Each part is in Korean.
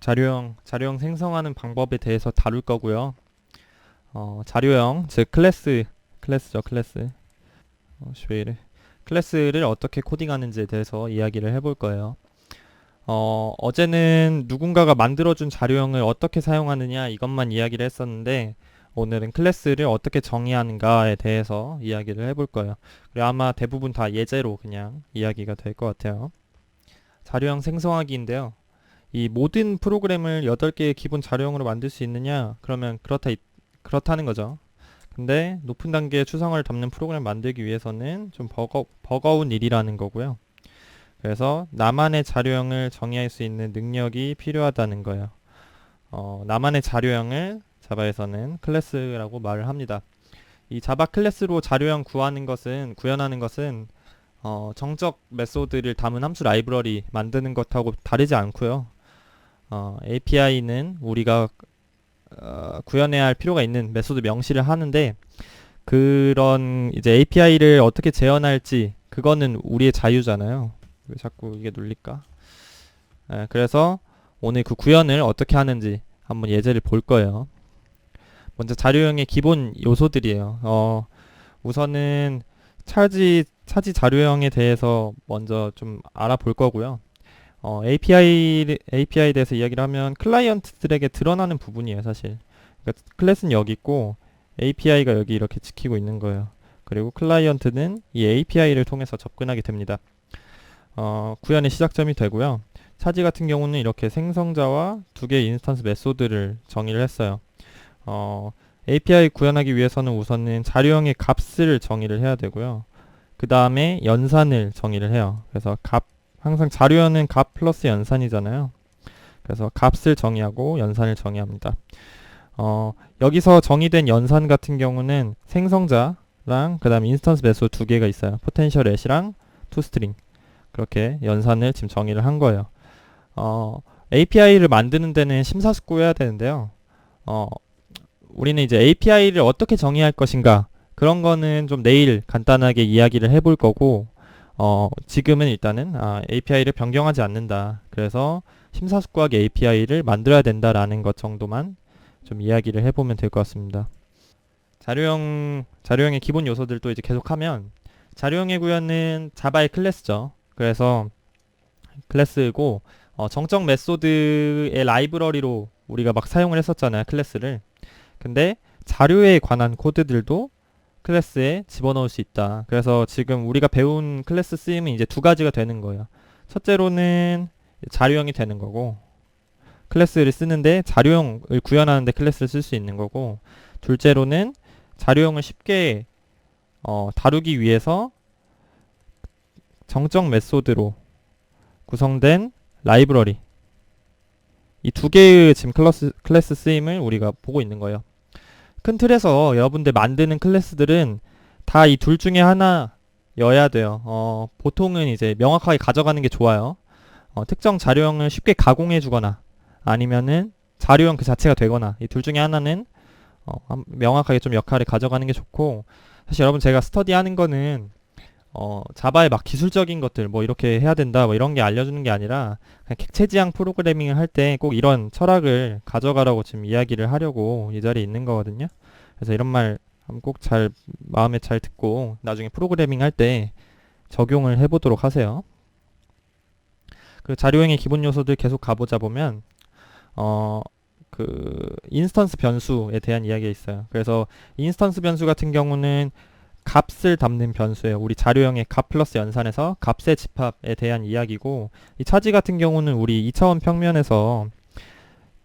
자료형 생성하는 방법에 대해서 다룰 거고요. 자료형, 즉 클래스죠, 클래스. 쉐이를. 클래스를 어떻게 코딩하는지에 대해서 이야기를 해볼 거예요. 어제는 누군가가 만들어준 자료형을 어떻게 사용하느냐 이것만 이야기를 했었는데 오늘은 클래스를 어떻게 정의하는가에 대해서 이야기를 해볼 거예요. 그리고 아마 대부분 다 예제로 그냥 이야기가 될 것 같아요. 자료형 생성하기인데요. 이 모든 프로그램을 8개의 기본 자료형으로 만들 수 있느냐? 그러면 그렇다는 거죠. 근데 높은 단계의 추상화를 담는 프로그램 만들기 위해서는 좀 버거운 일이라는 거고요. 그래서 나만의 자료형을 정의할 수 있는 능력이 필요하다는 거예요. 나만의 자료형을 자바에서는 클래스라고 말을 합니다. 이 자바 클래스로 자료형 구현하는 것은 정적 메소드를 담은 함수 라이브러리 만드는 것하고 다르지 않고요. API는 우리가 구현해야 할 필요가 있는 메소드 명시를 하는데 그런 이제 API를 어떻게 재현할지 그거는 우리의 자유잖아요. 왜 자꾸 이게 눌릴까? 그래서 오늘 그 구현을 어떻게 하는지 한번 예제를 볼 거예요. 먼저 자료형의 기본 요소들이에요. 우선은 차지 자료형에 대해서 먼저 좀 알아볼 거고요. API에 대해서 이야기를 하면 클라이언트들에게 드러나는 부분이에요, 사실. 그러니까 클래스는 여기 있고 API가 여기 이렇게 지키고 있는 거예요. 그리고 클라이언트는 이 API를 통해서 접근하게 됩니다. 구현의 시작점이 되고요. 차지 같은 경우는 이렇게 생성자와 두 개의 인스턴스 메소드를 정의를 했어요. API 구현하기 위해서는 우선은 자료형의 값을 정의를 해야 되고요. 그 다음에 연산을 정의를 해요. 그래서 항상 자료형은 값 플러스 연산이잖아요. 그래서 값을 정의하고 연산을 정의합니다. 여기서 정의된 연산 같은 경우는 생성자랑 그 다음 인스턴스 메소드 두 개가 있어요. 포텐셜 앳이랑 toString. 그렇게 연산을 지금 정의를 한 거예요. API를 만드는 데는 심사숙고해야 되는데요. 우리는 이제 API를 어떻게 정의할 것인가 그런 거는 좀 내일 간단하게 이야기를 해볼 거고 지금은 일단은 API를 변경하지 않는다. 그래서 심사숙고하게 API를 만들어야 된다라는 것 정도만 좀 이야기를 해보면 될 것 같습니다. 자료형의 기본 요소들도 이제 계속하면 자료형의 구현은 자바의 클래스죠. 그래서 클래스고 정적 메소드의 라이브러리로 우리가 막 사용을 했었잖아요, 클래스를. 근데 자료에 관한 코드들도 클래스에 집어넣을 수 있다. 그래서 지금 우리가 배운 클래스 쓰임은 이제 두 가지가 되는 거예요. 첫째로는 자료형이 되는 거고, 클래스를 쓰는데 자료형을 구현하는데 클래스를 쓸 수 있는 거고, 둘째로는 자료형을 쉽게 다루기 위해서 정적 메소드로 구성된 라이브러리, 이 두 개의 지금 클래스 쓰임을 우리가 보고 있는 거예요. 큰 틀에서 여러분들 만드는 클래스들은 다 이 둘 중에 하나여야 돼요. 보통은 이제 명확하게 가져가는 게 좋아요. 특정 자료형을 쉽게 가공해 주거나 아니면은 자료형 그 자체가 되거나 이 둘 중에 하나는 명확하게 좀 역할을 가져가는 게 좋고, 사실 여러분 제가 스터디하는 거는 자바의 막 기술적인 것들 뭐 이렇게 해야 된다 뭐 이런 게 알려주는 게 아니라 그냥 객체지향 프로그래밍을 할 때 꼭 이런 철학을 가져가라고 지금 이야기를 하려고 이 자리에 있는 거거든요. 그래서 이런 말 꼭 마음에 잘 듣고 나중에 프로그래밍 할 때 적용을 해보도록 하세요. 그 자료형의 기본 요소들 계속 가보자 보면 그 인스턴스 변수에 대한 이야기가 있어요. 그래서 인스턴스 변수 같은 경우는 값을 담는 변수예요. 우리 자료형의 값 플러스 연산에서 값의 집합에 대한 이야기고, 이 차지 같은 경우는 우리 2차원 평면에서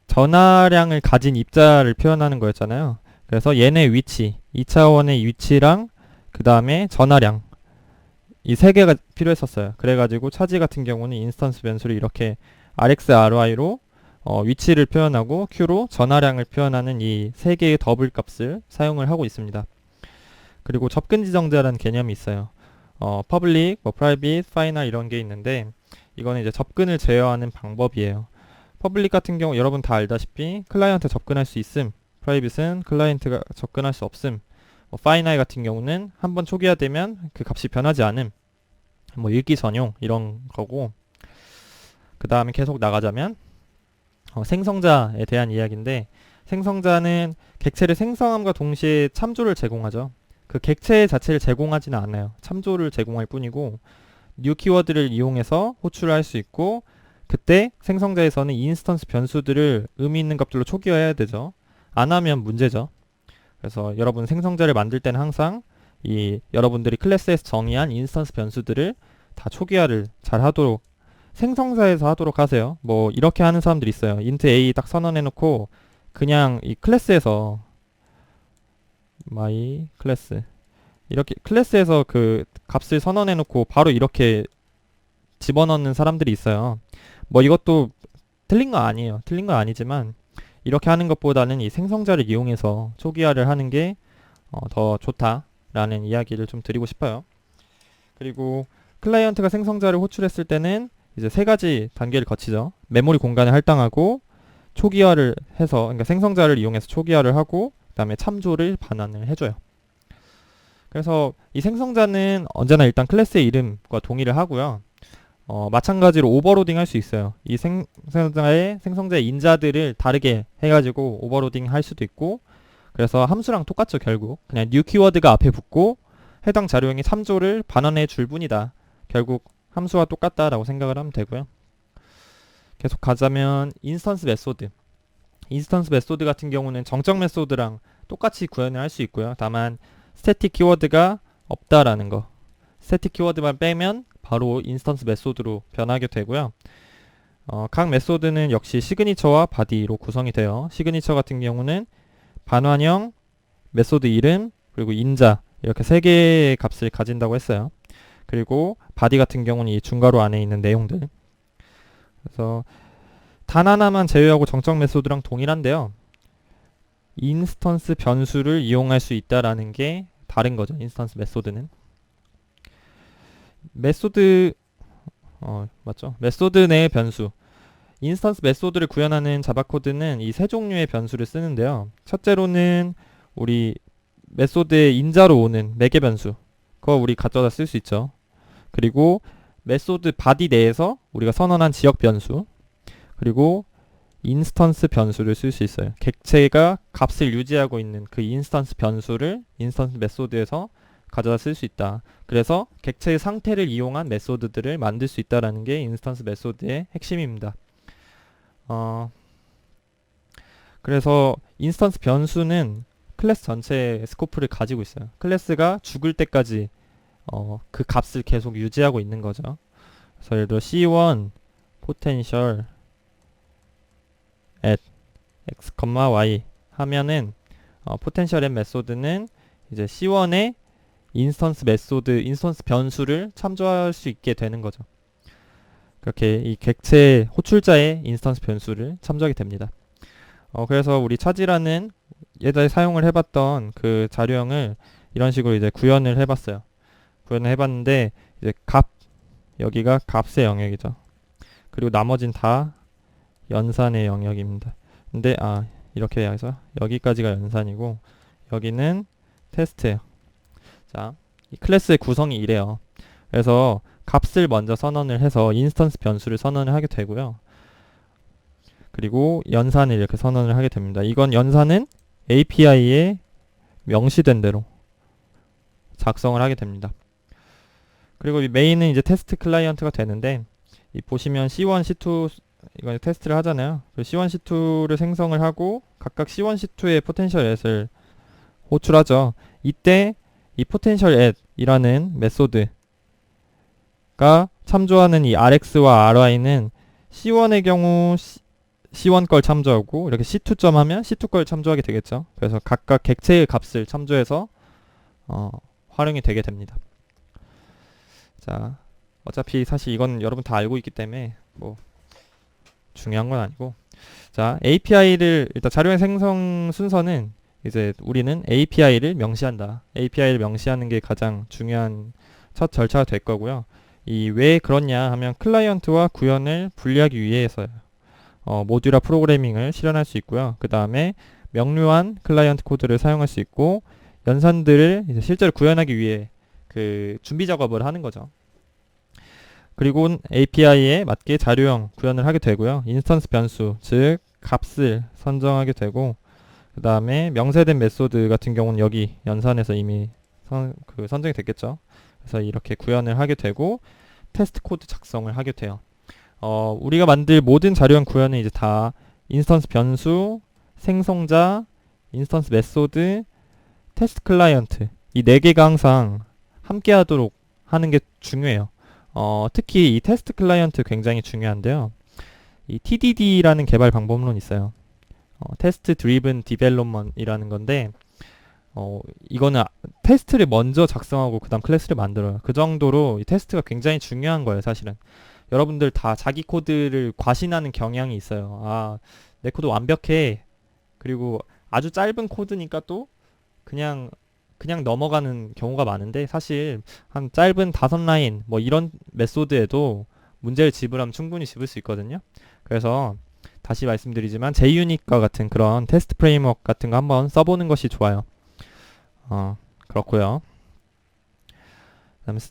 전하량을 가진 입자를 표현하는 거였잖아요. 그래서 얘네 위치, 2차원의 위치랑 그 다음에 전하량, 이 세 개가 필요했었어요. 그래가지고 차지 같은 경우는 인스턴스 변수를 이렇게 rx, ry로 위치를 표현하고 q로 전하량을 표현하는 이 세 개의 더블 값을 사용을 하고 있습니다. 그리고 접근 지정자라는 개념이 있어요. public, 뭐 private, final 이런 게 있는데 이거는 이제 접근을 제어하는 방법이에요. public 같은 경우 여러분 다 알다시피 클라이언트 접근할 수 있음, private는 클라이언트가 접근할 수 없음, 뭐 final 같은 경우는 한번 초기화되면 그 값이 변하지 않음, 뭐 읽기 전용 이런 거고, 그 다음에 계속 나가자면 생성자에 대한 이야기인데, 생성자는 객체를 생성함과 동시에 참조를 제공하죠. 그 객체 자체를 제공하지는 않아요. 참조를 제공할 뿐이고, new 키워드를 이용해서 호출할 수 있고, 그때 생성자에서는 인스턴스 변수들을 의미 있는 값들로 초기화해야 되죠. 안 하면 문제죠. 그래서 여러분 생성자를 만들 때는 항상 이 여러분들이 클래스에서 정의한 인스턴스 변수들을 다 초기화를 잘 하도록 생성자에서 하도록 하세요. 뭐 이렇게 하는 사람들이 있어요. int a 딱 선언해 놓고 그냥 이 클래스에서 my 클래스 이렇게 클래스에서 그 값을 선언해 놓고 바로 이렇게 집어넣는 사람들이 있어요. 뭐 이것도 틀린 거 아니에요. 틀린 건 아니지만 이렇게 하는 것보다는 이 생성자를 이용해서 초기화를 하는 게 더 좋다라는 이야기를 좀 드리고 싶어요. 그리고 클라이언트가 생성자를 호출했을 때는 이제 세 가지 단계를 거치죠. 메모리 공간을 할당하고 초기화를 해서, 그러니까 생성자를 이용해서 초기화를 하고 그 다음에 참조를 반환을 해줘요. 그래서 이 생성자는 언제나 일단 클래스의 이름과 동일을 하고요. 마찬가지로 오버로딩 할 수 있어요. 이 생성자의 인자들을 다르게 해가지고 오버로딩 할 수도 있고, 그래서 함수랑 똑같죠. 결국 그냥 new 키워드가 앞에 붙고 해당 자료형의 참조를 반환해 줄 뿐이다. 결국 함수와 똑같다라고 생각을 하면 되고요. 계속 가자면 인스턴스 메소드 같은 경우는 정적 메소드랑 똑같이 구현을 할 수 있고요. 다만 스태틱 키워드가 없다라는 거, 스태틱 키워드만 빼면 바로 인스턴스 메소드로 변하게 되고요. 각 메소드는 역시 시그니처와 바디로 구성이 돼요. 시그니처 같은 경우는 반환형, 메소드 이름, 그리고 인자, 이렇게 세 개의 값을 가진다고 했어요. 그리고 바디 같은 경우는 이 중괄호 안에 있는 내용들. 그래서 단 하나만 제외하고 정적 메소드랑 동일한데요. 인스턴스 변수를 이용할 수 있다라는 게 다른 거죠. 인스턴스 메소드는. 맞죠? 메소드 내의 변수. 인스턴스 메소드를 구현하는 자바 코드는 이 세 종류의 변수를 쓰는데요. 첫째로는 우리 메소드의 인자로 오는 매개 변수. 그거 우리 가져다 쓸 수 있죠. 그리고 메소드 바디 내에서 우리가 선언한 지역 변수. 그리고 인스턴스 변수를 쓸 수 있어요. 객체가 값을 유지하고 있는 그 인스턴스 변수를 인스턴스 메소드에서 가져다 쓸 수 있다. 그래서 객체의 상태를 이용한 메소드들을 만들 수 있다는 게 인스턴스 메소드의 핵심입니다. 그래서 인스턴스 변수는 클래스 전체의 스코프를 가지고 있어요. 클래스가 죽을 때까지 그 값을 계속 유지하고 있는 거죠. 그래서 예를 들어 C1 potential at x, y 하면은 potential at 메소드는 이제 C1의 인스턴스 변수를 참조할 수 있게 되는 거죠. 그렇게 이 객체 호출자의 인스턴스 변수를 참조하게 됩니다. 그래서 우리 차지라는 예전에 사용을 해봤던 그 자료형을 이런 식으로 이제 구현을 해봤어요. 구현을 해봤는데 이제 여기가 값의 영역이죠. 그리고 나머진 다 연산의 영역입니다. 근데 이렇게 해서 여기까지가 연산이고 여기는 테스트예요. 자, 이 클래스의 구성이 이래요. 그래서 값을 먼저 선언을 해서 인스턴스 변수를 선언을 하게 되고요. 그리고 연산을 이렇게 선언을 하게 됩니다. 이건 연산은 API에 명시된 대로 작성을 하게 됩니다. 그리고 이 메인은 이제 테스트 클라이언트가 되는데 이 보시면 C1, C2 이건 테스트를 하잖아요. C1, C2를 생성을 하고 각각 C1, C2의 포텐셜 at을 호출하죠. 이때 이 potential at이라는 메소드가 참조하는 이 rx와 ry는 C1의 경우 C1 걸 참조하고 이렇게 C2점 하면 C2 걸 참조하게 되겠죠. 그래서 각각 객체의 값을 참조해서 활용이 되게 됩니다. 자, 어차피 사실 이건 여러분 다 알고 있기 때문에 뭐 중요한 건 아니고, 자, API를 일단 자료의 생성 순서는 이제 우리는 API를 명시한다. API를 명시하는 게 가장 중요한 첫 절차가 될 거고요. 이 왜 그렇냐 하면 클라이언트와 구현을 분리하기 위해서요. 모듈화 프로그래밍을 실현할 수 있고요. 그 다음에 명료한 클라이언트 코드를 사용할 수 있고 연산들을 이제 실제로 구현하기 위해 그 준비 작업을 하는 거죠. 그리고 API에 맞게 자료형 구현을 하게 되고요. 인스턴스 변수, 즉 값을 선정하게 되고, 그 다음에 명세된 메소드 같은 경우는 여기 연산에서 이미 선정이 됐겠죠. 그래서 이렇게 구현을 하게 되고 테스트 코드 작성을 하게 돼요. 우리가 만들 모든 자료형 구현은 이제 다 인스턴스 변수, 생성자, 인스턴스 메소드, 테스트 클라이언트, 이 네 개가 항상 함께 하도록 하는 게 중요해요. 특히 이 테스트 클라이언트 굉장히 중요한데요. 이 TDD라는 개발 방법론이 있어요. 테스트 드리븐 디벨롭먼이라는 건데, 이거는 테스트를 먼저 작성하고 그 다음 클래스를 만들어요. 그 정도로 이 테스트가 굉장히 중요한 거예요, 사실은. 여러분들 다 자기 코드를 과신하는 경향이 있어요. 내 코드 완벽해. 그리고 아주 짧은 코드니까 또 그냥 넘어가는 경우가 많은데, 사실 한 짧은 5라인 뭐 이런 메소드에도 문제를 집으라면 충분히 집을 수 있거든요. 그래서 다시 말씀드리지만 JUnit과 같은 그런 테스트 프레임워크 같은 거 한번 써보는 것이 좋아요. 그렇고요.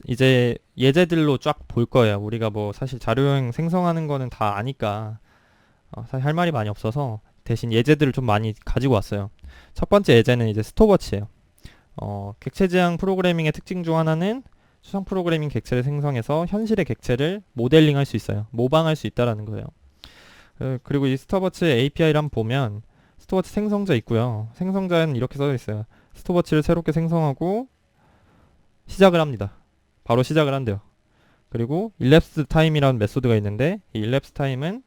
이제 예제들로 쫙 볼 거예요. 우리가 뭐 사실 자료형 생성하는 거는 다 아니까 사실 할 말이 많이 없어서 대신 예제들을 좀 많이 가지고 왔어요. 첫 번째 예제는 이제 스톱워치예요. 객체 지향 프로그래밍의 특징 중 하나는 추상 프로그래밍 객체를 생성해서 현실의 객체를 모델링할 수 있어요. 모방할 수 있다라는 거예요. 그리고 이 스톱워치 API를 한번 보면 스톱워치 생성자 있고요. 생성자는 이렇게 써져 있어요. 스톱워치를 새롭게 생성하고 시작을 합니다. 바로 시작을 한대요. 그리고 elapsed time이라는 메소드가 있는데, 이 elapsed time은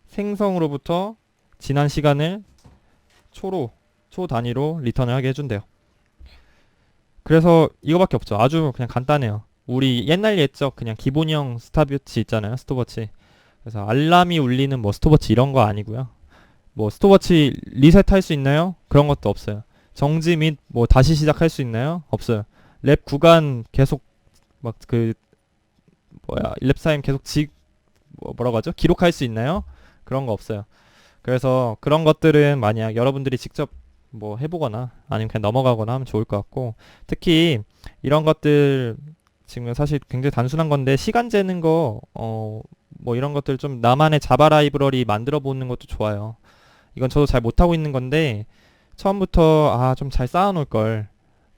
생성으로부터 지난 시간을 초 단위로 리턴을 하게 해준대요. 그래서 이거밖에 없죠. 아주 그냥 간단해요. 우리 옛날 옛적 그냥 기본형 스탑워치 있잖아요. 스톱워치. 그래서 알람이 울리는 뭐 스톱워치 이런 거 아니고요. 뭐 스톱워치 리셋할 수 있나요? 그런 것도 없어요. 정지 및 뭐 다시 시작할 수 있나요? 없어요. 랩 구간 계속 막 일랩 타임 계속 뭐라고 하죠? 기록할 수 있나요? 그런 거 없어요. 그래서 그런 것들은 만약 여러분들이 직접 뭐 해보거나 아니면 그냥 넘어가거나 하면 좋을 것 같고, 특히 이런 것들 지금 사실 굉장히 단순한 건데 시간 재는 거 뭐 이런 것들 좀 나만의 자바 라이브러리 만들어 보는 것도 좋아요. 이건 저도 잘 못하고 있는 건데 처음부터 좀 잘 쌓아놓을 걸,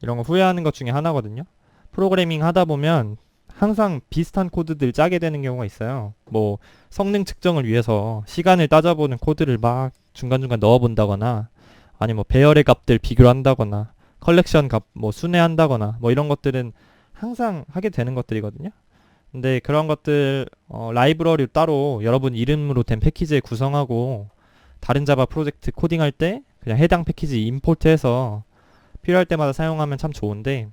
이런 거 후회하는 것 중에 하나거든요. 프로그래밍 하다 보면 항상 비슷한 코드들 짜게 되는 경우가 있어요. 뭐 성능 측정을 위해서 시간을 따져보는 코드를 막 중간중간 넣어본다거나, 아니면 뭐 배열의 값들 비교를 한다거나, 컬렉션 값 뭐 순회한다거나, 뭐 이런 것들은 항상 하게 되는 것들이거든요. 근데 그런 것들 라이브러리 따로 여러분 이름으로 된 패키지에 구성하고 다른 자바 프로젝트 코딩할 때 그냥 해당 패키지 임포트해서 필요할 때마다 사용하면 참 좋은데,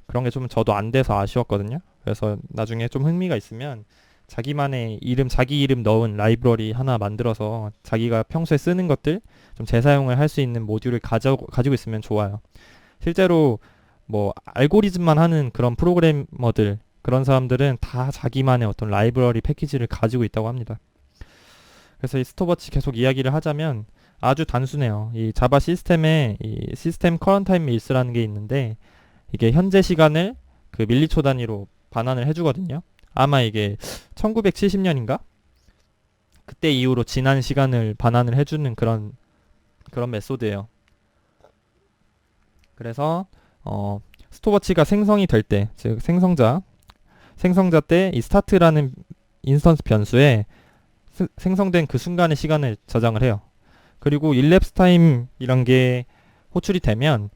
그런 게 좀 저도 안 돼서 아쉬웠거든요. 그래서 나중에 좀 흥미가 있으면 자기만의 자기 이름 넣은 라이브러리 하나 만들어서 자기가 평소에 쓰는 것들 좀 재사용을 할 수 있는 모듈을 가지고 있으면 좋아요. 실제로 뭐 알고리즘만 하는 그런 프로그래머들, 그런 사람들은 다 자기만의 어떤 라이브러리 패키지를 가지고 있다고 합니다. 그래서 이 스톱워치 계속 이야기를 하자면 아주 단순해요. 이 자바 시스템에 이 시스템 커런트 타임 밀스라는 게 있는데, 이게 현재 시간을 그 밀리초 단위로 반환을 해주거든요. 아마 이게 1970년인가? 그때 이후로 지난 시간을 반환을 해주는 그런 메소드예요. 그래서 스톱워치가 생성이 될 때, 즉 생성자 때 이 스타트라는 인스턴스 변수에 생성된 그 순간의 시간을 저장을 해요. 그리고 일랩스 타임 이런 게 호출이 되면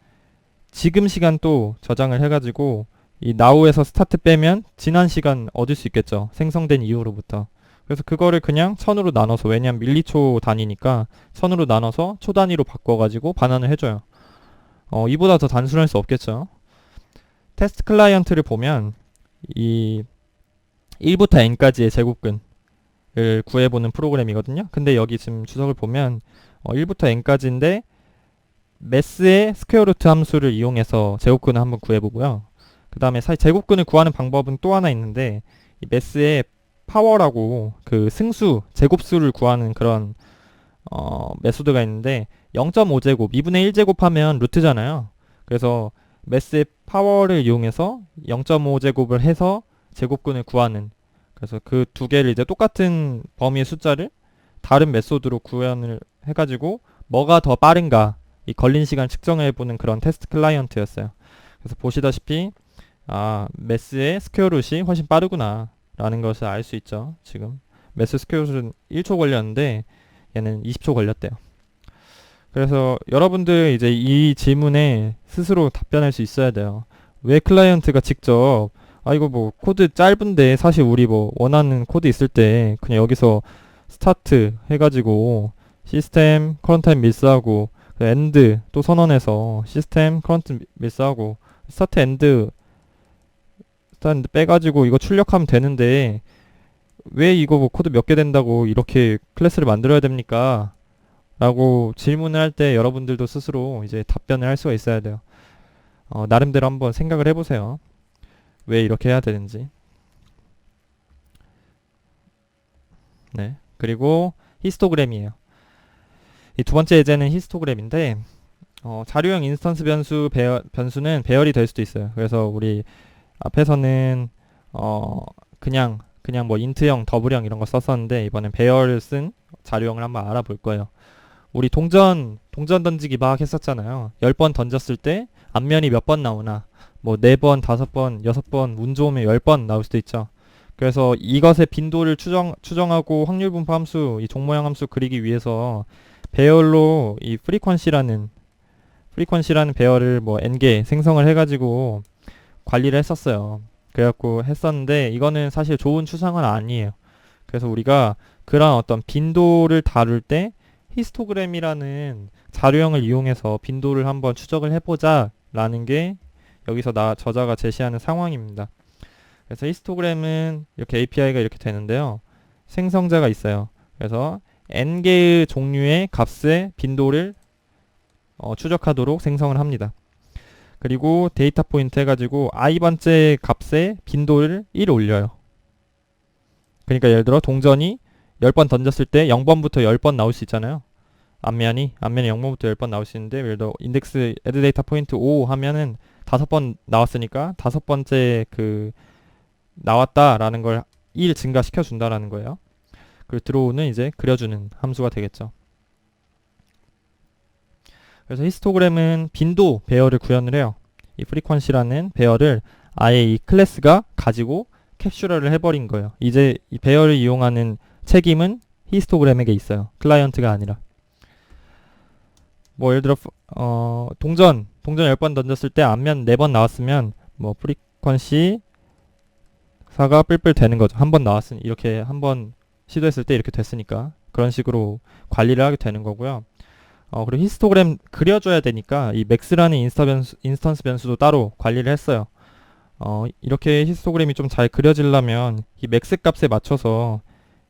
지금 시간 또 저장을 해가지고 이 now에서 스타트 빼면 지난 시간 얻을 수 있겠죠. 생성된 이후로부터. 그래서 그거를 그냥 1000으로 나눠서, 왜냐면 밀리초 단위니까 1000으로 나눠서 초 단위로 바꿔가지고 반환을 해줘요. 이보다 더 단순할 수 없겠죠. 테스트 클라이언트를 보면 이 1부터 n까지의 제곱근을 구해보는 프로그램이거든요. 근데 여기 지금 주석을 보면 1부터 n까지인데 매스의 스퀘어 루트 함수를 이용해서 제곱근을 한번 구해보고요. 그 다음에 제곱근을 구하는 방법은 또 하나 있는데, 이 매스의 파워라고 그 승수, 제곱수를 구하는 그런 메소드가 있는데 0.5제곱, 2분의 1제곱 하면 루트잖아요. 그래서 매스의 파워를 이용해서 0.5제곱을 해서 제곱근을 구하는, 그래서 그 두 개를 이제 똑같은 범위의 숫자를 다른 메소드로 구현을 해가지고 뭐가 더 빠른가 이 걸린 시간 측정해보는 그런 테스트 클라이언트였어요. 그래서 보시다시피 매스의 스퀘어룻이 훨씬 빠르구나 라는 것을 알 수 있죠. 지금 매스 스퀘어룻은 1초 걸렸는데 얘는 20초 걸렸대요. 그래서 여러분들 이제 이 질문에 스스로 답변할 수 있어야 돼요. 왜 클라이언트가 직접 이거 뭐 코드 짧은데 사실 우리 뭐 원하는 코드 있을 때 그냥 여기서 스타트 해가지고 시스템 커런트 타임 밀스하고 엔드 또 선언해서 시스템 커런트 밀스하고 스타트 엔드 빼가지고 이거 출력하면 되는데 왜 이거 뭐 코드 몇 개 된다고 이렇게 클래스를 만들어야 됩니까? 라고 질문을 할 때 여러분들도 스스로 이제 답변을 할 수가 있어야 돼요. 나름대로 한번 생각을 해보세요. 왜 이렇게 해야 되는지. 네. 그리고 히스토그램이에요. 이 두 번째 예제는 히스토그램인데 자료형 인스턴스 변수는 배열이 될 수도 있어요. 그래서 우리 앞에서는 그냥 뭐 인트형, 더블형 이런 거 썼었는데 이번엔 배열을 쓴 자료형을 한번 알아볼 거예요. 우리 동전 던지기 막 했었잖아요. 10번 던졌을 때 앞면이 몇 번 나오나, 뭐 4번, 5번, 6번, 운 좋으면 10번 나올 수도 있죠. 그래서 이것의 빈도를 추정하고 확률 분포 함수, 이 종모형 함수 그리기 위해서 배열로 이 프리퀀시라는 배열을 뭐 n개 생성을 해가지고 관리를 했었어요. 그래갖고 했었는데 이거는 사실 좋은 추상은 아니에요. 그래서 우리가 그런 어떤 빈도를 다룰 때 히스토그램이라는 자료형을 이용해서 빈도를 한번 추적을 해보자 라는 게 여기서 저자가 제시하는 상황입니다. 그래서 히스토그램은 이렇게 API가 이렇게 되는데요. 생성자가 있어요. 그래서 n개의 종류의 값의 빈도를 추적하도록 생성을 합니다. 그리고 데이터 포인트 해가지고 i번째 값의 빈도를 1 올려요. 그러니까 예를 들어 동전이 10번 던졌을 때 0번부터 10번 나올 수 있잖아요. 앞면이 0번부터 10번 나올 수 있는데 예를 들어 인덱스 add 데이터 포인트 5 하면은 5번 나왔으니까 5번째 그 나왔다라는 걸 1 증가시켜 준다라는 거예요. 그리고 드로우는 이제 그려주는 함수가 되겠죠. 그래서 히스토그램은 빈도 배열을 구현을 해요. 이 프리퀀시라는 배열을 아예 이 클래스가 가지고 캡슐화를 해버린 거예요. 이제 이 배열을 이용하는 책임은 히스토그램에게 있어요. 클라이언트가 아니라. 뭐 예를 들어 동전 10번 던졌을 때 앞면 4번 나왔으면 뭐 프리퀀시 4가 뿔뿔 되는 거죠. 한 번 나왔으니 이렇게 한 번 시도했을 때 이렇게 됐으니까 그런 식으로 관리를 하게 되는 거고요. 그리고 히스토그램 그려줘야 되니까 이 맥스라는 인스턴스 변수도 따로 관리를 했어요. 이렇게 히스토그램이 좀 잘 그려지려면 이 맥스 값에 맞춰서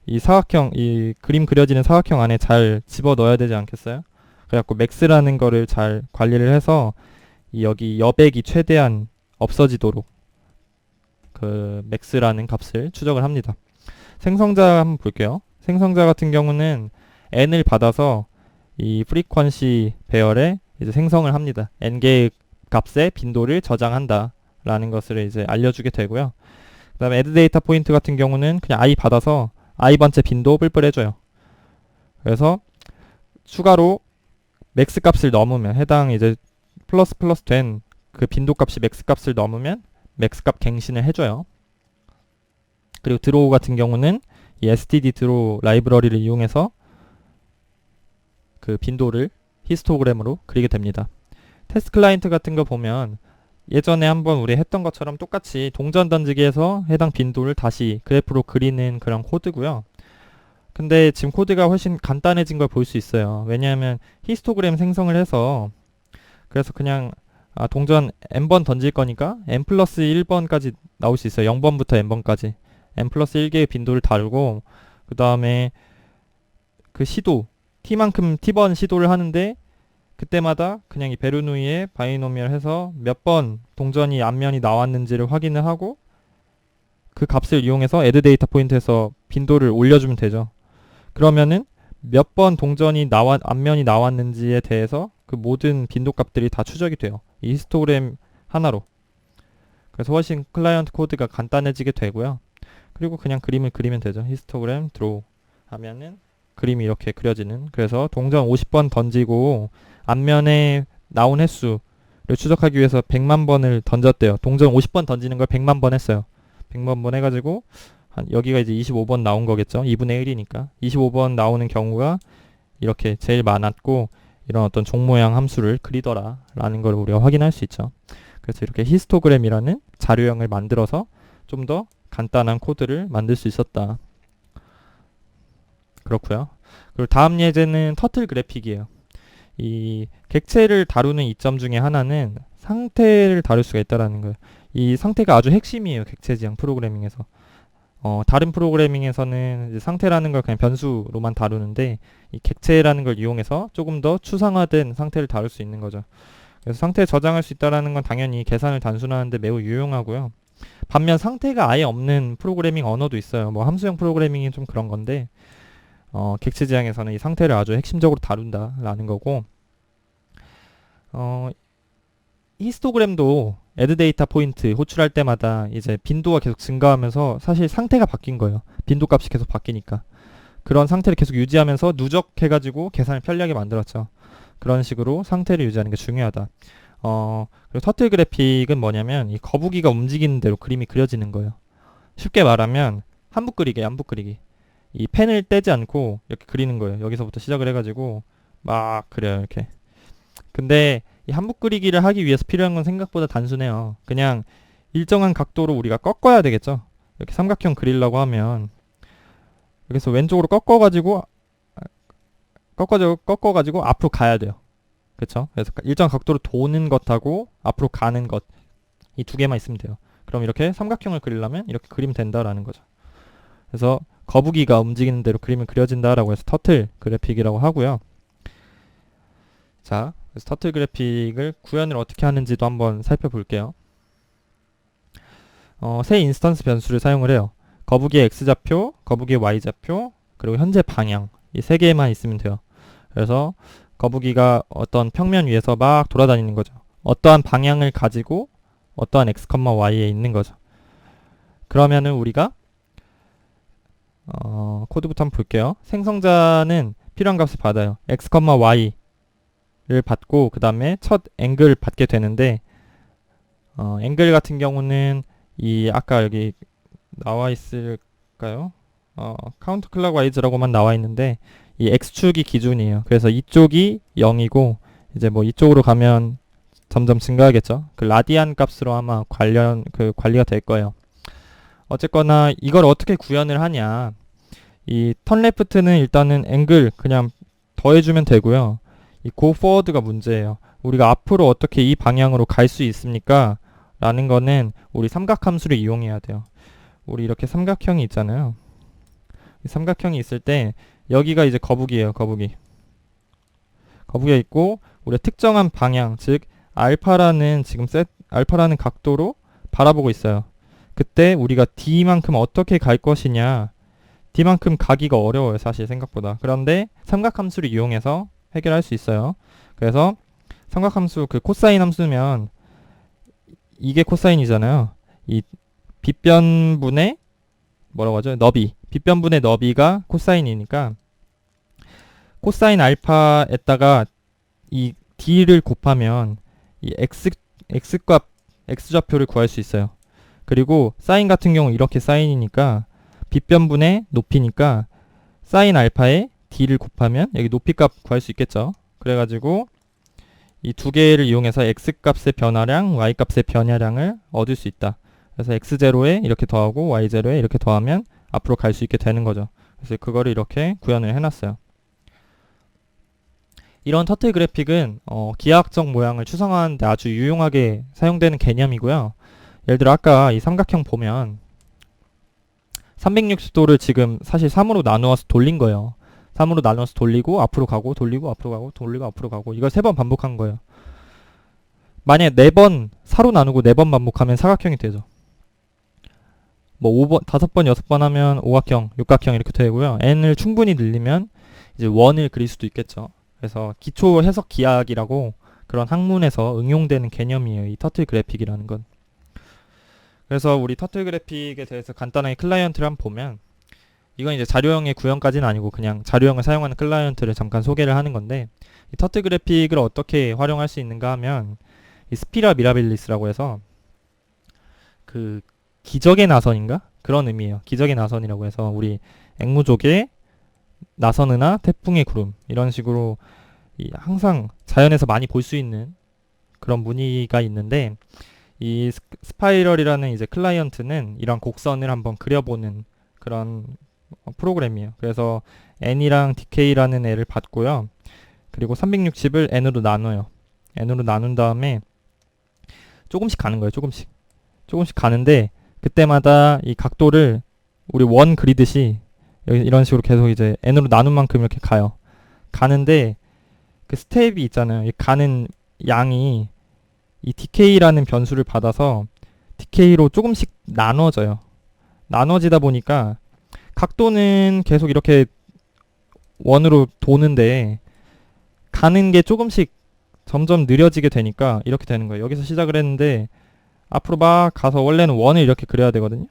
이 사각형, 이 그림 그려지는 사각형 안에 잘 집어 넣어야 되지 않겠어요? 그래갖고 맥스라는 거를 잘 관리를 해서 여기 여백이 최대한 없어지도록 그 맥스라는 값을 추적을 합니다. 생성자 한번 볼게요. 생성자 같은 경우는 n을 받아서 이 프리퀀시 배열에 이제 생성을 합니다. n개의 값의 빈도를 저장한다 라는 것을 이제 알려주게 되고요. 그 다음에 add 데이터 포인트 같은 경우는 그냥 i 받아서 i번째 빈도 뿔뿔 해줘요. 그래서 추가로 맥스 값을 넘으면 해당 이제 플러스 된 그 빈도 값이 맥스 값을 넘으면 맥스 값 갱신을 해줘요. 그리고 드로우 같은 경우는 이 std 드로우 라이브러리를 이용해서 그 빈도를 히스토그램으로 그리게 됩니다. 테스트 클라이언트 같은 거 보면 예전에 한번 우리 했던 것처럼 똑같이 동전 던지기에서 해당 빈도를 다시 그래프로 그리는 그런 코드고요. 근데 지금 코드가 훨씬 간단해진 걸 볼 수 있어요. 왜냐하면 히스토그램 생성을 해서 그래서 그냥 동전 n번 던질 거니까 n 플러스 1번까지 나올 수 있어요. 0번부터 n번까지 n 플러스 1개의 빈도를 다루고 그 다음에 그 시도 t만큼 t번 시도를 하는데 그때마다 그냥 이 베르누이의 바이노미얼 해서 몇 번 동전이 앞면이 나왔는지를 확인을 하고 그 값을 이용해서 add 데이터 포인트에서 빈도를 올려주면 되죠. 그러면은 몇 번 동전이 앞면이 나왔는지에 대해서 그 모든 빈도 값들이 다 추적이 돼요. 이 히스토그램 하나로. 그래서 훨씬 클라이언트 코드가 간단해지게 되고요. 그리고 그냥 그림을 그리면 되죠. 히스토그램 드로우 하면은 그림이 이렇게 그려지는. 그래서 동전 50번 던지고 앞면에 나온 횟수를 추적하기 위해서 100만 번을 던졌대요. 동전 50번 던지는 걸 100만 번 했어요. 100만 번 해가지고 여기가 이제 25번 나온 거겠죠. 2분의 1이니까 25번 나오는 경우가 이렇게 제일 많았고, 이런 어떤 종 모양 함수를 그리더라 라는 걸 우리가 확인할 수 있죠. 그래서 이렇게 히스토그램이라는 자료형을 만들어서 좀 더 간단한 코드를 만들 수 있었다. 그렇고요. 그리고 다음 예제는 터틀 그래픽이에요. 이 객체를 다루는 이점 중에 하나는 상태를 다룰 수가 있다라는 거예요. 이 상태가 아주 핵심이에요. 객체 지향 프로그래밍에서. 다른 프로그래밍에서는 이제 상태라는 걸 그냥 변수로만 다루는데, 이 객체라는 걸 이용해서 조금 더 추상화된 상태를 다룰 수 있는 거죠. 그래서 상태에 저장할 수 있다는 건 당연히 계산을 단순화하는데 매우 유용하고요. 반면 상태가 아예 없는 프로그래밍 언어도 있어요. 뭐 함수형 프로그래밍이 좀 그런 건데, 객체 지향에서는 이 상태를 아주 핵심적으로 다룬다라는 거고, 히스토그램도 애드 데이터 포인트 호출할 때마다 이제 빈도가 계속 증가하면서 사실 상태가 바뀐 거예요. 빈도 값이 계속 바뀌니까. 그런 상태를 계속 유지하면서 누적해가지고 계산을 편리하게 만들었죠. 그런 식으로 상태를 유지하는 게 중요하다. 그리고 터틀 그래픽은 뭐냐면 이 거북이가 움직이는 대로 그림이 그려지는 거예요. 쉽게 말하면 한붓 그리기, 한붓 그리기. 이 펜을 떼지 않고 이렇게 그리는 거예요. 여기서부터 시작을 해가지고 막 그려요, 이렇게. 근데 이 한붓 그리기를 하기 위해서 필요한 건 생각보다 단순해요. 그냥 일정한 각도로 우리가 꺾어야 되겠죠. 이렇게 삼각형 그리려고 하면 여기서 왼쪽으로 꺾어가지고 앞으로 가야 돼요. 그쵸? 그래서 일정 각도로 도는 것하고 앞으로 가는 것, 이 두 개만 있으면 돼요. 그럼 이렇게 삼각형을 그리려면 이렇게 그리면 된다라는 거죠. 그래서 거북이가 움직이는 대로 그림을 그려진다라고 해서 터틀 그래픽이라고 하고요. 자, 그래서 터틀 그래픽을 구현을 어떻게 하는지도 한번 살펴볼게요. 새 인스턴스 변수를 사용을 해요. 거북이의 x좌표, 거북이의 y좌표, 그리고 현재 방향, 이 세 개만 있으면 돼요. 그래서 거북이가 어떤 평면 위에서 막 돌아다니는 거죠. 어떠한 방향을 가지고 어떠한 x, y에 있는 거죠. 그러면은 우리가 코드부터 한번 볼게요. 생성자는 필요한 값을 받아요. x, y를 받고 그 다음에 첫 앵글을 받게 되는데, 앵글 같은 경우는 이 아까 여기 나와 있을까요? 카운터 클락와이즈라고만 나와 있는데 이 x축이 기준이에요. 그래서 이쪽이 0이고 이제 뭐 이쪽으로 가면 점점 증가하겠죠. 그 라디안 값으로 아마 관리가 될 거예요. 어쨌거나 이걸 어떻게 구현을 하냐, 이 턴레프트는 일단은 앵글 그냥 더해주면 되고요. 이 go forward가 문제예요. 우리가 앞으로 어떻게 이 방향으로 갈 수 있습니까? 라는 거는 우리 삼각함수를 이용해야 돼요. 우리 이렇게 삼각형이 있잖아요. 이 삼각형이 있을 때 여기가 이제 거북이에요. 거북이가 있고 우리가 특정한 방향, 즉 알파라는 알파라는 각도로 바라보고 있어요. 그때 우리가 D만큼 어떻게 갈 것이냐, D만큼 가기가 어려워요. 사실 생각보다. 그런데 삼각함수를 이용해서 해결할 수 있어요. 그래서 삼각함수 그 코사인 함수면 이게 코사인이잖아요. 이 빗변분의 뭐라고 하죠? 너비. 빗변분의 너비가 코사인이니까 코사인 알파에다가 이 D를 곱하면 이 X값, X좌표를 구할 수 있어요. 그리고 사인 같은 경우 이렇게 사인이니까 빗변분의 높이니까 사인 알파에 D를 곱하면 여기 높이값 구할 수 있겠죠. 그래가지고 이 두 개를 이용해서 X값의 변화량, Y값의 변화량을 얻을 수 있다. 그래서 X0에 이렇게 더하고 Y0에 이렇게 더하면 앞으로 갈 수 있게 되는 거죠. 그래서 그거를 이렇게 구현을 해놨어요. 이런 터틀 그래픽은 기하학적 모양을 추상화하는데 아주 유용하게 사용되는 개념이고요. 예를 들어 아까 이 삼각형 보면 360도를 지금 사실 3으로 나누어서 돌린 거예요. 3으로 나눠서 돌리고 앞으로 가고 돌리고 앞으로 가고 돌리고 앞으로 가고 이걸 3번 반복한 거예요. 만약에 4번 4로 나누고 4번 반복하면 사각형이 되죠. 뭐 5번, 5번, 6번 하면 오각형, 육각형 이렇게 되고요. n을 충분히 늘리면 이제 원을 그릴 수도 있겠죠. 그래서 기초 해석 기하학이라고 그런 학문에서 응용되는 개념이에요. 이 터틀 그래픽이라는 건. 그래서 우리 터틀 그래픽에 대해서 간단하게 클라이언트를 한번 보면, 이건 이제 자료형의 구현까지는 아니고 그냥 자료형을 사용하는 클라이언트를 잠깐 소개를 하는 건데, 이 터틀 그래픽을 어떻게 활용할 수 있는가 하면, 이 스피라 미라빌리스라고 해서 그 기적의 나선인가? 그런 의미예요. 기적의 나선이라고 해서 우리 앵무족의 나선이나 태풍의 구름 이런 식으로 항상 자연에서 많이 볼 수 있는 그런 무늬가 있는데, 이 스파이럴이라는 이제 클라이언트는 이런 곡선을 한번 그려보는 그런 프로그램이에요. 그래서 n이랑 dk라는 애를 받고요. 그리고 360을 n으로 나눠요. n으로 나눈 다음에 조금씩 가는 거예요. 조금씩 가는데, 그때마다 이 각도를 우리 원 그리듯이 이런 식으로 계속 이제 n으로 나눈 만큼 이렇게 가요. 가는데 그 스텝이 있잖아요. 이 가는 양이 이 dk라는 변수를 받아서 dk로 조금씩 나눠져요. 나눠지다 보니까 각도는 계속 이렇게 원으로 도는데 가는 게 조금씩 점점 느려지게 되니까 이렇게 되는 거예요. 여기서 시작을 했는데 앞으로 막 가서 원래는 원을 이렇게 그려야 되거든요.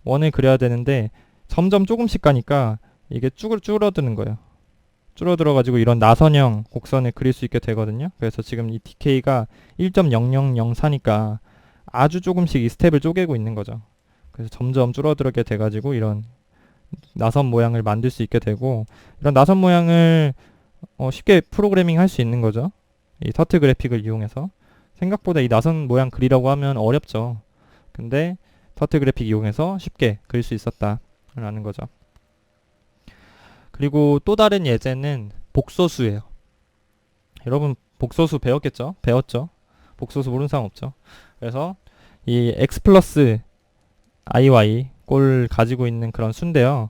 원을 그려야 되는데 점점 조금씩 가니까 이게 줄어드는 거예요. 줄어들어가지고 이런 나선형 곡선을 그릴 수 있게 되거든요. 그래서 지금 이 dk가 1.0004니까 아주 조금씩 이 스텝을 쪼개고 있는 거죠. 그래서 점점 줄어들게 돼가지고 이런 나선 모양을 만들 수 있게 되고, 이런 나선 모양을 쉽게 프로그래밍 할 수 있는 거죠. 이 터틀 그래픽을 이용해서. 생각보다 이 나선 모양 그리라고 하면 어렵죠. 근데 터틀 그래픽 이용해서 쉽게 그릴 수 있었다라는 거죠. 그리고 또 다른 예제는 복소수예요. 여러분 복소수 배웠죠? 복소수 모르는 사람 없죠. 그래서 이 x 플러스 iy 꼴 가지고 있는 그런 수인데요.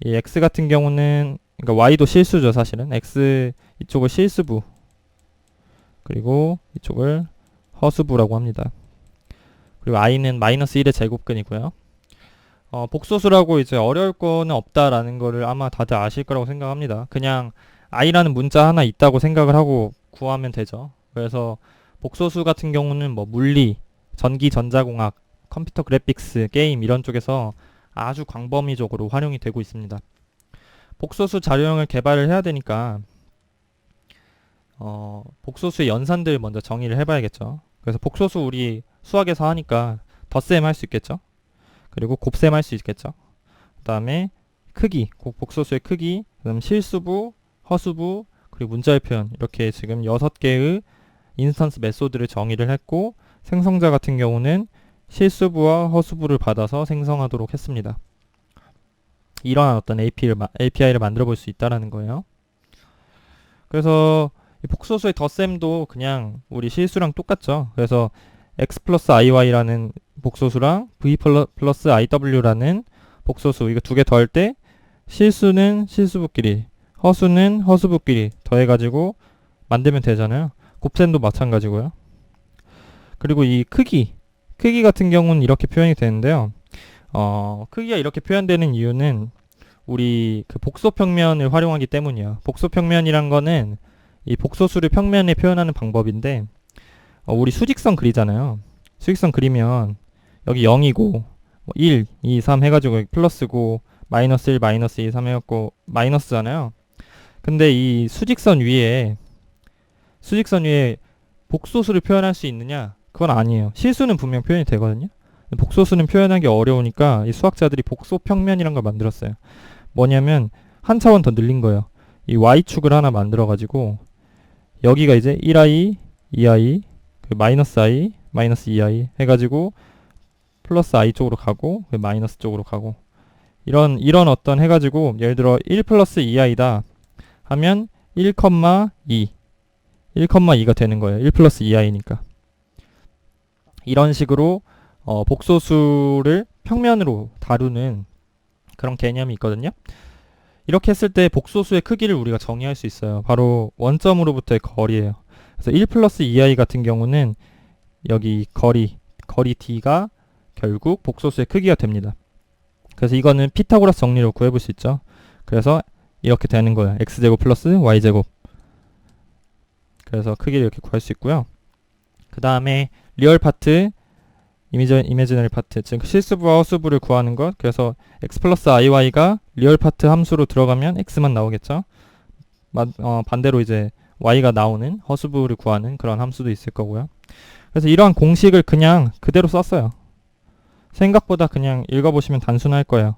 이 x 같은 경우는, 그러니까 y도 실수죠. 사실은 x 이쪽을 실수부, 그리고 이쪽을 허수부라고 합니다. 그리고 i는 마이너스 1의 제곱근이고요. 복소수라고 이제 어려울 거는 없다라는 거를 아마 다들 아실 거라고 생각합니다. 그냥 i라는 문자 하나 있다고 생각을 하고 구하면 되죠. 그래서 복소수 같은 경우는 뭐 물리, 전기, 전자공학, 컴퓨터 그래픽스, 게임 이런 쪽에서 아주 광범위적으로 활용이 되고 있습니다. 복소수 자료형을 개발을 해야 되니까 복소수의 연산들 먼저 정의를 해봐야겠죠. 그래서 복소수 우리 수학에서 하니까 덧셈 할 수 있겠죠. 그리고 곱셈 할 수 있겠죠. 그 다음에 크기, 복소수의 크기, 그 다음 실수부, 허수부, 그리고 문자의 표현, 이렇게 지금 6개의 인스턴스 메소드를 정의를 했고, 생성자 같은 경우는 실수부와 허수부를 받아서 생성하도록 했습니다. 이러한 어떤 API를 만들어 볼 수 있다는 거예요. 그래서 이 복소수의 덧셈도 그냥 우리 실수랑 똑같죠. 그래서 x 플러스 iy라는 복소수랑 v 플러스 iw라는 복소수, 이거 두 개 더할 때 실수는 실수부끼리, 허수는 허수부끼리 더해가지고 만들면 되잖아요. 곱셈도 마찬가지고요. 그리고 이 크기 같은 경우는 이렇게 표현이 되는데요. 크기가 이렇게 표현되는 이유는 우리 그 복소평면을 활용하기 때문이에요. 복소평면이란 거는 이 복소수를 평면에 표현하는 방법인데, 우리 수직선 그리잖아요. 수직선 그리면 여기 0이고 1, 2, 3 해가지고 플러스고 마이너스 1, 마이너스 2, 3 해갖고 마이너스잖아요. 근데 이 수직선 위에 복소수를 표현할 수 있느냐? 그건 아니에요. 실수는 분명 표현이 되거든요. 복소수는 표현하기 어려우니까 이 수학자들이 복소평면이란 걸 만들었어요. 뭐냐면 한 차원 더 늘린 거예요. 이 y축을 하나 만들어가지고 여기가 이제 1i, 2i, 마이너스 i, 마이너스 2i 해가지고 플러스 i 쪽으로 가고 마이너스 쪽으로 가고, 이런 어떤 해가지고 예를 들어 1 플러스 2i다 하면 1,2가 되는 거예요. 1 플러스 2i니까. 이런 식으로 복소수를 평면으로 다루는 그런 개념이 있거든요. 이렇게 했을 때 복소수의 크기를 우리가 정의할 수 있어요. 바로 원점으로부터의 거리예요. 그래서 1 플러스 2i 같은 경우는 여기 거리 d가 결국 복소수의 크기가 됩니다. 그래서 이거는 피타고라스 정리로 구해볼 수 있죠. 그래서 이렇게 되는 거예요. x제곱 플러스 y제곱. 그래서 크기를 이렇게 구할 수 있고요. 그 다음에 리얼 파트 이미지너리 파트, 즉 실수부와 허수부를 구하는 것. 그래서 x 플러스 iy가 리얼 파트 함수로 들어가면 x만 나오겠죠. 반대로 이제 y가 나오는 허수부를 구하는 그런 함수도 있을 거고요. 그래서 이러한 공식을 그냥 그대로 썼어요. 생각보다 그냥 읽어보시면 단순할 거예요.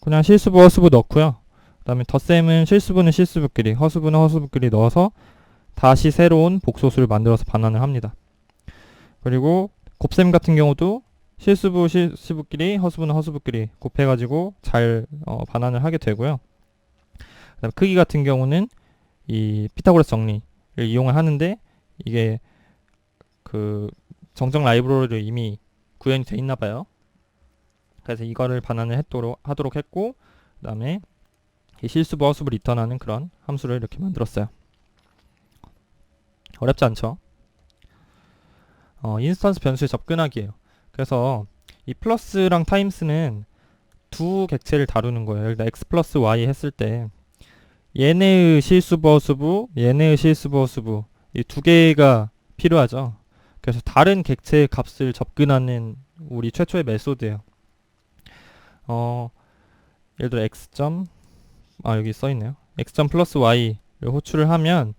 그냥 실수부 허수부 넣고요. 그 다음에 덧셈은 실수부는 실수부끼리, 허수부는 허수부끼리 넣어서 다시 새로운 복소수를 만들어서 반환을 합니다. 그리고 곱셈 같은 경우도 실수부 실수부끼리, 허수부는 허수부끼리 곱해가지고 잘 반환을 하게 되고요. 그 다음에 크기 같은 경우는 이 피타고라스 정리를 이용을 하는데, 이게 그 정적 라이브러리로 이미 구현이 돼 있나 봐요. 그래서 이거를 반환을 하도록 했고, 그 다음에 이 실수부 허수부 리턴하는 그런 함수를 이렇게 만들었어요. 어렵지 않죠? 인스턴스 변수에 접근하기예요. 그래서 이 플러스랑 타임스는 두 객체를 다루는 거예요. 일단 x 플러스 y 했을 때 얘네의 실수부 허수부, 얘네의 실수부 허수부, 이 두 개가 필요하죠. 그래서 다른 객체의 값을 접근하는 우리 최초의 메소드예요. 예를 들어 여기 써있네요. x 플러스 y를 호출을 하면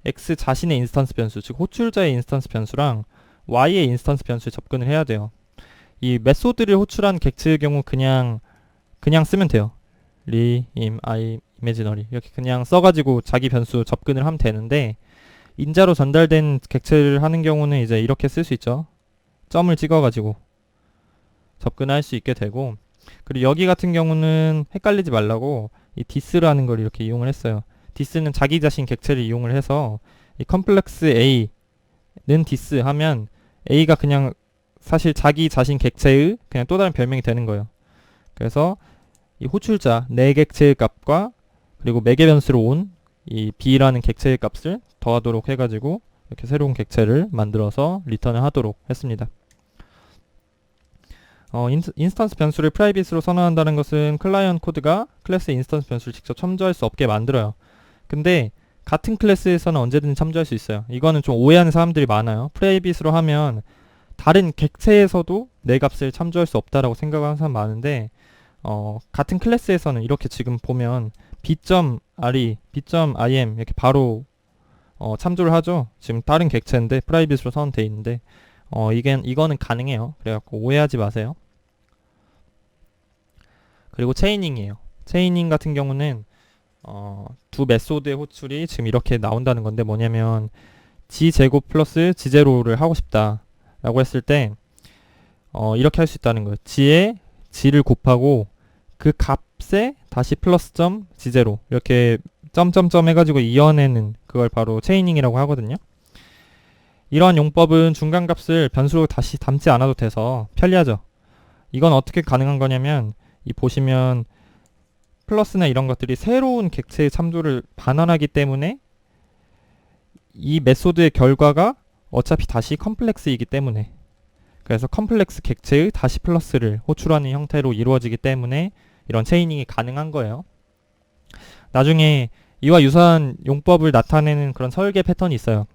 x 자신의 인스턴스 변수, 즉 호출자의 인스턴스 변수랑 y의 인스턴스 변수에 접근을 해야 돼요. 이 메소드를 호출한 객체의 경우 그냥 쓰면 돼요. imaginary 이렇게 그냥 써가지고 자기 변수 접근을 하면 되는데, 인자로 전달된 객체를 하는 경우는 이제 이렇게 쓸 수 있죠. 점을 찍어가지고 접근할 수 있게 되고, 그리고 여기 같은 경우는 헷갈리지 말라고 이 this라는 걸 이렇게 이용을 했어요. this는 자기 자신 객체를 이용을 해서 이 컴플렉스 a는 this 하면 a가 그냥 사실 자기 자신 객체의 그냥 또 다른 별명이 되는 거예요. 그래서 이 호출자 내 객체의 값과 그리고 매개 변수로 온 이 b라는 객체의 값을 더하도록 해가지고 이렇게 새로운 객체를 만들어서 리턴을 하도록 했습니다. 인스턴스 변수를 프라이빗으로 선언한다는 것은 클라이언트 코드가 클래스 인스턴스 변수를 직접 첨부할 수 없게 만들어요. 근데 같은 클래스에서는 언제든지 첨부할 수 있어요. 이거는 좀 오해하는 사람들이 많아요. 프라이빗으로 하면 다른 객체에서도 내 값을 참조할 수 없다라고 생각하는 사람 많은데, 같은 클래스에서는 이렇게 지금 보면 b.re, b.im 이렇게 바로 참조를 하죠. 지금 다른 객체인데 프라이빗으로 선언돼 있는데 이거는 가능해요. 그래갖고 오해하지 마세요. 그리고 체이닝이에요. 체이닝 같은 경우는 두 메소드의 호출이 지금 이렇게 나온다는 건데, 뭐냐면 g제곱 플러스 g제로를 하고 싶다 라고 했을 때 이렇게 할 수 있다는 거예요. g에 g를 곱하고 그 값에 다시 플러스 점 g제로 이렇게 점점점 해가지고 이어내는 그걸 바로 체이닝이라고 하거든요. 이러한 용법은 중간값을 변수로 다시 담지 않아도 돼서 편리하죠. 이건 어떻게 가능한 거냐면, 이 보시면 플러스나 이런 것들이 새로운 객체의 참조를 반환하기 때문에 이 메소드의 결과가 어차피 다시 컴플렉스이기 때문에, 그래서 컴플렉스 객체의 다시 플러스를 호출하는 형태로 이루어지기 때문에 이런 체이닝이 가능한 거예요. 나중에 이와 유사한 용법을 나타내는 그런 설계 패턴이 있어요.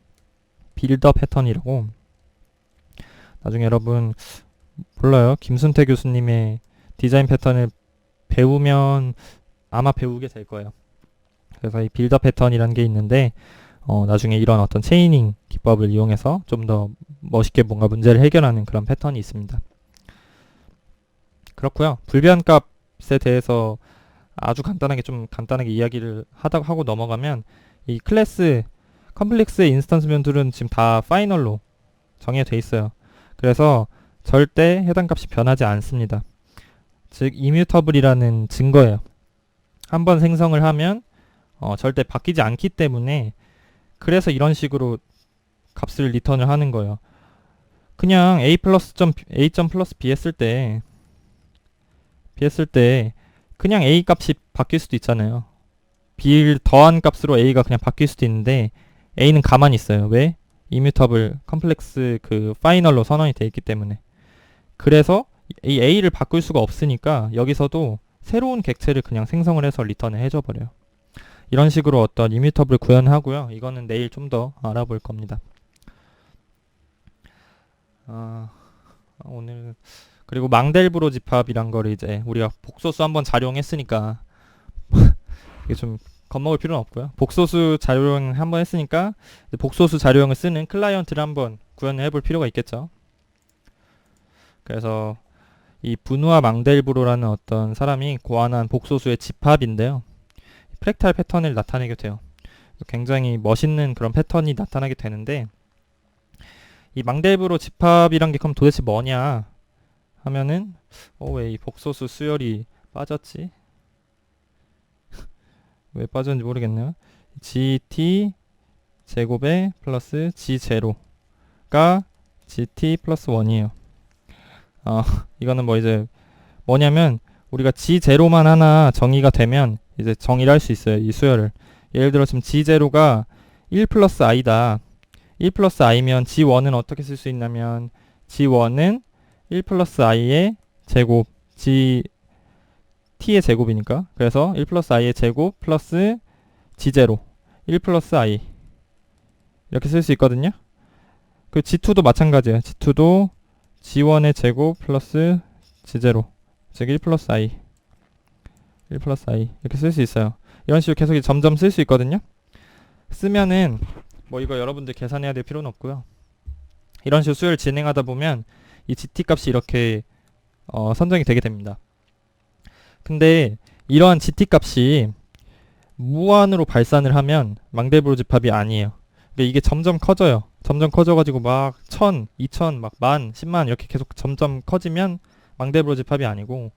빌더 패턴이라고. 나중에 여러분 몰라요, 김순태 교수님의 디자인 패턴을 배우면 아마 배우게 될 거예요. 그래서 이 빌더 패턴이라는 게 있는데, 나중에 이런 어떤 체이닝 기법을 이용해서 좀 더 멋있게 뭔가 문제를 해결하는 그런 패턴이 있습니다. 그렇고요. 불변 값에 대해서 아주 간단하게 이야기를 하고 넘어가면, 이 클래스 컴플렉스의 인스턴스 변수는 지금 다 파이널로 정해져 있어요. 그래서 절대 해당 값이 변하지 않습니다. 즉 이뮤터블이라는 증거예요. 한번 생성을 하면 절대 바뀌지 않기 때문에, 그래서 이런 식으로 값을 리턴을 하는 거예요. 그냥 a 플러스 b 했을 때 그냥 a 값이 바뀔 수도 있잖아요. b를 더한 값으로 a가 그냥 바뀔 수도 있는데, a는 가만히 있어요. 왜? 이뮤터블 컴플렉스 그 파이널로 선언이 되어 있기 때문에. 그래서 이 a를 바꿀 수가 없으니까 여기서도 새로운 객체를 그냥 생성을 해서 리턴을 해줘 버려요. 이런 식으로 어떤 이뮤터블 구현하고요. 이거는 내일 좀 더 알아볼 겁니다. 오늘 그리고 망델브로 집합이란 거를 이제 우리가 복소수 한번 자룡했으니까 이게 좀 겁먹을 필요는 없고요. 복소수 자룡 한번 했으니까 복소수 자룡을 쓰는 클라이언트를 한번 구현을 해볼 필요가 있겠죠. 그래서 이 분우와 망델브로라는 어떤 사람이 고안한 복소수의 집합인데요. 프랙탈 패턴을 나타내게 돼요. 굉장히 멋있는 그런 패턴이 나타나게 되는데, 이 망델브로 집합이란 게 그럼 도대체 뭐냐 하면은 왜 이 복소수 수열이 빠졌지? 왜 빠졌는지 모르겠네요. gt 제곱에 플러스 g0가 gt 플러스 1이에요. 이거는 뭐 이제 뭐냐면 우리가 g0만 하나 정의가 되면 이제 정의를 할 수 있어요. 이 수열을. 예를 들어 지금 g0가 1 플러스 i다. 1 플러스 i면 g1은 어떻게 쓸 수 있냐면 g1은 1 플러스 i의 제곱 t의 제곱이니까, 그래서 1 플러스 i의 제곱 플러스 g0 1 플러스 i 이렇게 쓸 수 있거든요. 그 g2도 마찬가지예요. g2도 g1의 제곱 플러스 g0 즉 1 플러스 i 1 플러스 i 이렇게 쓸 수 있어요. 이런 식으로 계속 점점 쓸 수 있거든요. 쓰면은 뭐 이거 여러분들 계산해야 될 필요는 없고요. 이런 식으로 수열 진행하다 보면 이 gt 값이 이렇게 선정이 되게 됩니다. 근데 이러한 gt 값이 무한으로 발산을 하면 망델브로 집합이 아니에요. 그러니까 이게 점점 커져요. 점점 커져가지고 막 1000, 2000, 막 10,000, 10만 이렇게 계속 점점 커지면 망델브로 집합이 아니고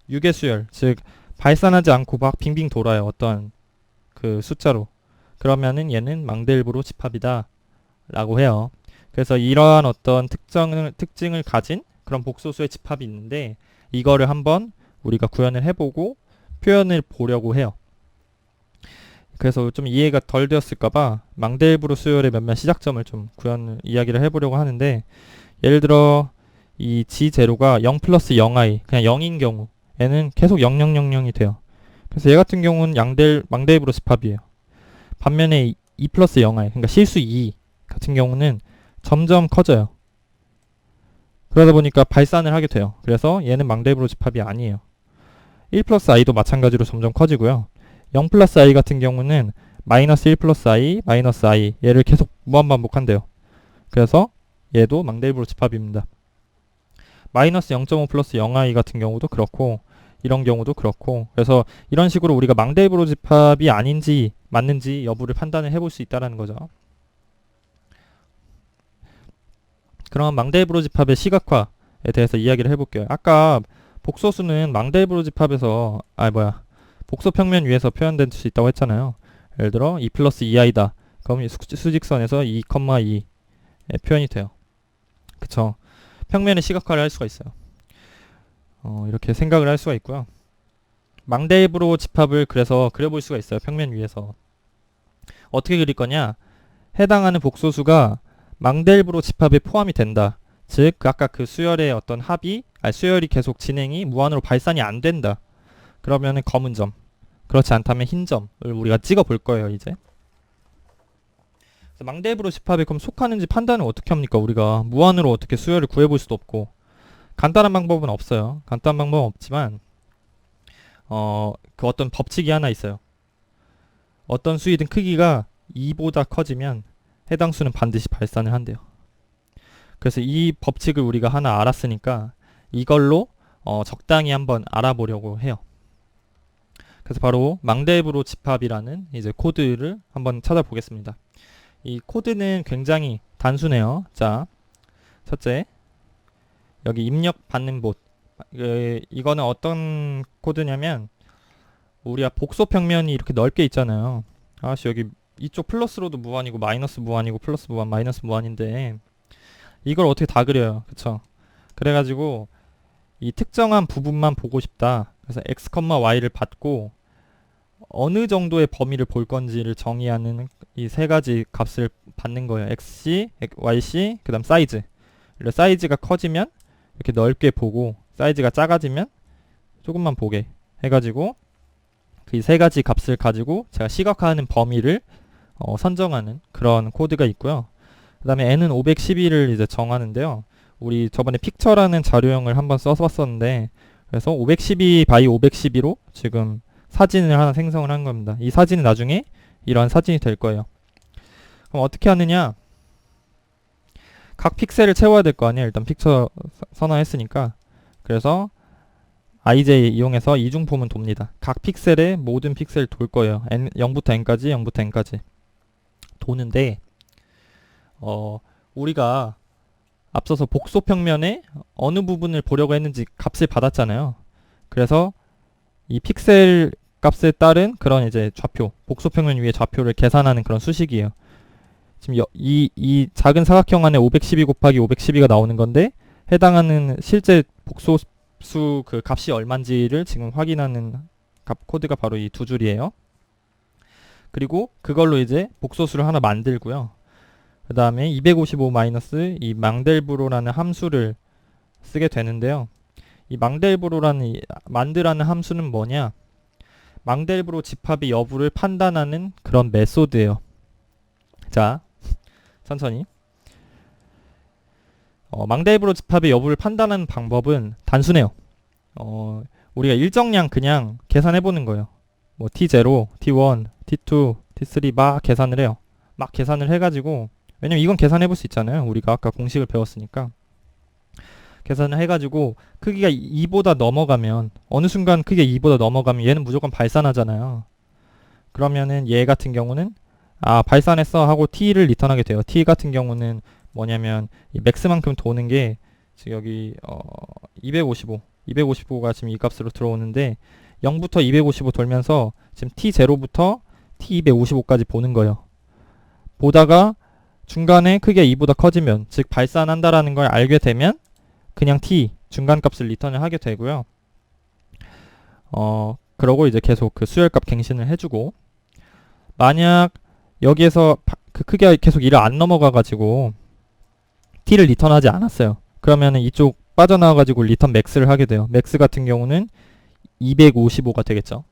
유계수열, 즉 발산하지 않고 막 빙빙 돌아요. 어떤 그 숫자로. 그러면은 얘는 망델브로 집합이다 라고 해요. 그래서 이러한 어떤 특징을 가진 그런 복소수의 집합이 있는데, 이거를 한번 우리가 구현을 해보고 표현을 보려고 해요. 그래서 좀 이해가 덜 되었을까봐 망델브로 수열의 몇몇 시작점을 좀 이야기를 해보려고 하는데, 예를 들어 이 g0가 0 플러스 0i 그냥 0인 경우 얘는 계속 0000이 돼요. 그래서 얘 같은 경우는 망델브로 집합이에요. 반면에 2 플러스 0i 그러니까 실수 2 같은 경우는 점점 커져요. 그러다 보니까 발산을 하게 돼요. 그래서 얘는 망델브로 집합이 아니에요. 1 플러스 i도 마찬가지로 점점 커지고요. 0 플러스 i 같은 경우는 마이너스 1 플러스 i, 마이너스 i 얘를 계속 무한반복한대요. 그래서 얘도 망델브로 집합입니다. 마이너스 0.5 플러스 0i 같은 경우도 그렇고 이런 경우도 그렇고, 그래서 이런 식으로 우리가 망델브로 집합이 아닌지 맞는지 여부를 판단을 해볼 수 있다는 거죠. 그럼 망델브로 집합의 시각화에 대해서 이야기를 해볼게요. 아까 복소수는 망델브로 집합에서 복소 평면 위에서 표현될 수 있다고 했잖아요. 예를 들어 2 플러스 2i다. 그럼 수직선에서 2, 2의 표현이 돼요. 그쵸? 평면의 시각화를 할 수가 있어요. 이렇게 생각을 할 수가 있고요. 망델브로 집합을 그래서 그려볼 수가 있어요. 평면 위에서. 어떻게 그릴 거냐? 해당하는 복소수가 망델브로 집합에 포함이 된다. 즉 아까 그 수열의 어떤 수열이 계속 진행이 무한으로 발산이 안 된다. 그러면은 검은 점, 그렇지 않다면 흰 점을 우리가 찍어 볼 거예요. 이제 망델브로 집합에 그럼 속하는지 판단을 어떻게 합니까? 우리가 무한으로 어떻게 수열을 구해볼 수도 없고 간단한 방법은 없어요. 간단한 방법은 없지만 그 어떤 법칙이 하나 있어요. 어떤 수이든 크기가 2보다 커지면 해당 수는 반드시 발산을 한대요. 그래서 이 법칙을 우리가 하나 알았으니까 이걸로 적당히 한번 알아보려고 해요. 그래서 바로 망델브로 집합이라는 이제 코드를 한번 찾아보겠습니다. 이 코드는 굉장히 단순해요. 자, 첫째, 여기 입력 받는 봇. 이거는 어떤 코드냐면 우리가 복소 평면이 이렇게 넓게 있잖아요. 여기 이쪽 플러스로도 무한이고 마이너스 무한이고 플러스 무한 마이너스 무한인데 이걸 어떻게 다 그려요. 그쵸? 그래가지고 이 특정한 부분만 보고 싶다. 그래서 x, y를 받고 어느 정도의 범위를 볼 건지를 정의하는 이 세 가지 값을 받는 거예요. xc, yc, 그 다음 사이즈. 사이즈가 커지면 이렇게 넓게 보고 사이즈가 작아지면 조금만 보게 해가지고 그 세 가지 값을 가지고 제가 시각화하는 범위를 선정하는 그런 코드가 있고요. 그 다음에 n은 512를 이제 정하는데요. 우리 저번에 픽처라는 자료형을 한번 써봤었는데, 그래서 512 by 512로 지금 사진을 하나 생성을 한 겁니다. 이 사진은 나중에 이러한 사진이 될 거예요. 그럼 어떻게 하느냐? 각 픽셀을 채워야 될 거 아니에요. 일단 픽처 선언했으니까. 그래서 IJ 이용해서 이중포문 돕니다. 각 픽셀에 모든 픽셀 돌 거예요. 0부터 n까지, 0부터 n까지 도는데, 우리가 앞서서 복소 평면에 어느 부분을 보려고 했는지 값을 받았잖아요. 그래서 이 픽셀 값에 따른 그런 이제 좌표, 복소 평면 위에 좌표를 계산하는 그런 수식이에요. 지금 이 작은 사각형 안에 512 곱하기 512가 나오는 건데, 해당하는 실제 복소수 그 값이 얼만지를 지금 확인하는 값 코드가 바로 이 두 줄이에요. 그리고 그걸로 이제 복소수를 하나 만들고요. 그 다음에 255 마이너스 이 망델브로라는 함수를 쓰게 되는데요. 이 망델브로라는 만드라는 함수는 뭐냐? 망델브로 집합의 여부를 판단하는 그런 메소드예요. 자, 천천히. 망델브로 집합의 여부를 판단하는 방법은 단순해요. 우리가 일정량 그냥 계산해보는 거예요. 뭐 t0, t1, t2, t3 막 계산을 해요. 막 계산을 해가지고, 왜냐면 이건 계산해볼 수 있잖아요. 우리가 아까 공식을 배웠으니까. 계산을 해가지고 크기가 2보다 넘어가면, 어느 순간 크기가 2보다 넘어가면 얘는 무조건 발산하잖아요. 그러면은 얘 같은 경우는 발산했어 하고 t를 리턴하게 돼요. t 같은 경우는 뭐냐면 이 맥스만큼 도는 게 지금 여기 255가 지금 이 값으로 들어오는데 0부터 255 돌면서 지금 t0부터 t255까지 보는 거예요. 보다가 중간에 크기가 2보다 커지면, 즉 발산한다라는 걸 알게 되면 그냥 t 중간 값을 리턴을 하게 되고요. 그러고 이제 계속 그 수열값 갱신을 해주고, 만약 여기에서 그 크기가 계속 2를 안 넘어가가지고 t를 리턴하지 않았어요. 그러면은 이쪽 빠져나와가지고 리턴 맥스를 하게 돼요. 맥스 같은 경우는 255가 되겠죠.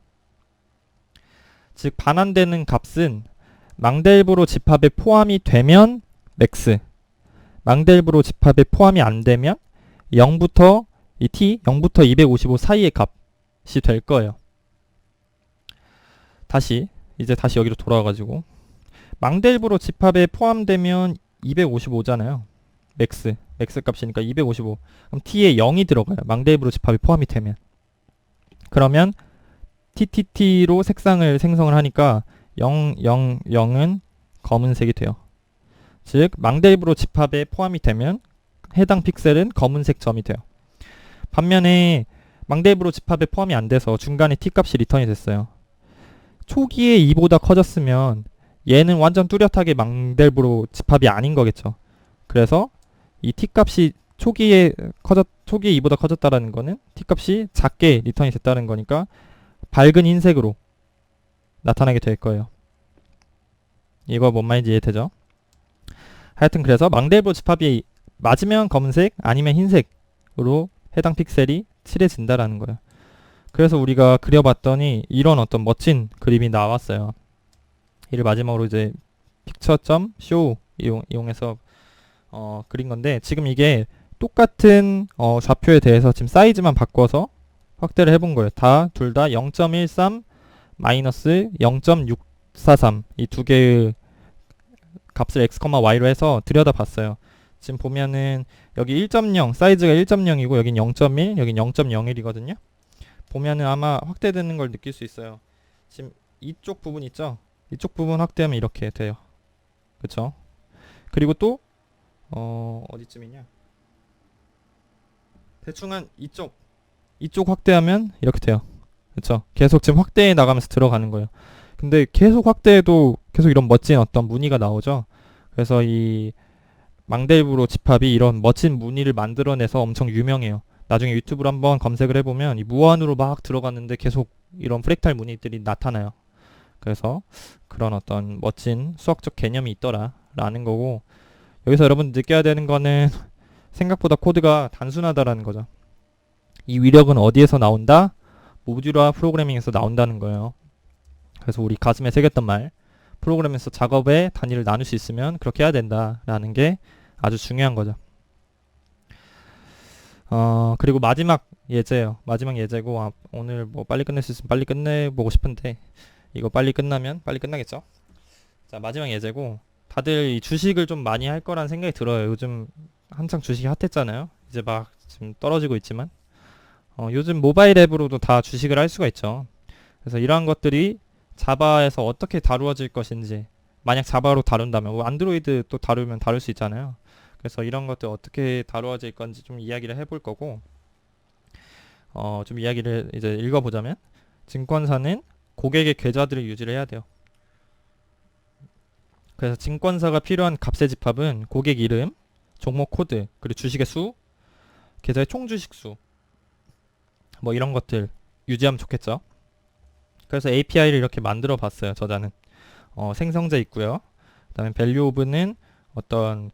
즉 반환되는 값은 망델브로 집합에 포함이 되면 맥스, 망델브로 집합에 포함이 안 되면 0부터 이 t, 0부터 255 사이의 값이 될 거예요. 다시 여기로 돌아와가지고 망델브로 집합에 포함되면 255잖아요. 맥스 값이니까 255. 그럼 t에 0이 들어가요. 망델브로 집합에 포함이 되면. 그러면 ttt로 색상을 생성을 하니까 0, 0, 0은 검은색이 돼요. 즉 망델브로 집합에 포함이 되면 해당 픽셀은 검은색 점이 돼요. 반면에 망델브로 집합에 포함이 안 돼서 중간에 t값이 리턴이 됐어요. 초기에 2보다 커졌으면 얘는 완전 뚜렷하게 망델브로 집합이 아닌 거겠죠. 그래서 이 t값이 초기에 2보다 커졌다라는 거는 t값이 작게 리턴이 됐다는 거니까 밝은 흰색으로 나타나게 될 거예요. 이거 뭔 말인지 이해되죠? 하여튼 그래서 망델브로 집합이 맞으면 검은색 아니면 흰색으로 해당 픽셀이 칠해진다라는 거예요. 그래서 우리가 그려봤더니 이런 어떤 멋진 그림이 나왔어요. 이를 마지막으로 이제 picture.show 이용해서 그린 건데, 지금 이게 똑같은 좌표에 대해서 지금 사이즈만 바꿔서 확대를 해본 거예요. 둘 다 0.13 마이너스 0.643 이 두 개의 값을 x, y로 해서 들여다봤어요. 지금 보면은 여기 1.0 사이즈가 1.0이고 여긴 0.1 여긴 0.01이거든요. 보면은 아마 확대되는 걸 느낄 수 있어요. 지금 이쪽 부분 있죠? 이쪽 부분 확대하면 이렇게 돼요. 그쵸? 그리고 또 어디쯤이냐? 대충 한 이쪽 확대하면 이렇게 돼요. 그쵸? 계속 지금 확대해 나가면서 들어가는 거예요. 근데 계속 확대해도 계속 이런 멋진 어떤 무늬가 나오죠. 그래서 이 망델브로 집합이 이런 멋진 무늬를 만들어내서 엄청 유명해요. 나중에 유튜브로 한번 검색을 해보면 이 무한으로 막 들어갔는데 계속 이런 프랙탈 무늬들이 나타나요. 그래서 그런 어떤 멋진 수학적 개념이 있더라 라는 거고, 여기서 여러분 느껴야 되는 거는 생각보다 코드가 단순하다라는 거죠. 이 위력은 어디에서 나온다? 모듈화 프로그래밍에서 나온다는 거예요. 그래서 우리 가슴에 새겼던 말, 프로그램에서 작업의 단위를 나눌 수 있으면 그렇게 해야 된다라는 게 아주 중요한 거죠. 그리고 마지막 예제예요. 마지막 예제고, 오늘 뭐 빨리 끝낼 수 있으면 빨리 끝내보고 싶은데, 이거 빨리 끝나면 빨리 끝나겠죠? 자, 마지막 예제고, 다들 이 주식을 좀 많이 할 거란 생각이 들어요. 요즘 한창 주식이 핫했잖아요. 이제 막 지금 떨어지고 있지만, 요즘 모바일 앱으로도 다 주식을 할 수가 있죠. 그래서 이러한 것들이 자바에서 어떻게 다루어질 것인지, 만약 자바로 다룬다면, 뭐 안드로이드 또 다루면 다룰 수 있잖아요. 그래서 이런 것들 어떻게 다루어질 건지 좀 이야기를 해볼 거고, 좀 이야기를 이제 읽어보자면, 증권사는 고객의 계좌들을 유지를 해야 돼요. 그래서 증권사가 필요한 값의 집합은 고객 이름, 종목 코드, 그리고 주식의 수, 계좌의 총 주식 수, 뭐 이런 것들 유지하면 좋겠죠. 그래서 API를 이렇게 만들어 봤어요. 저자는 생성자 있고요. 그다음에 밸류 오브는 어떤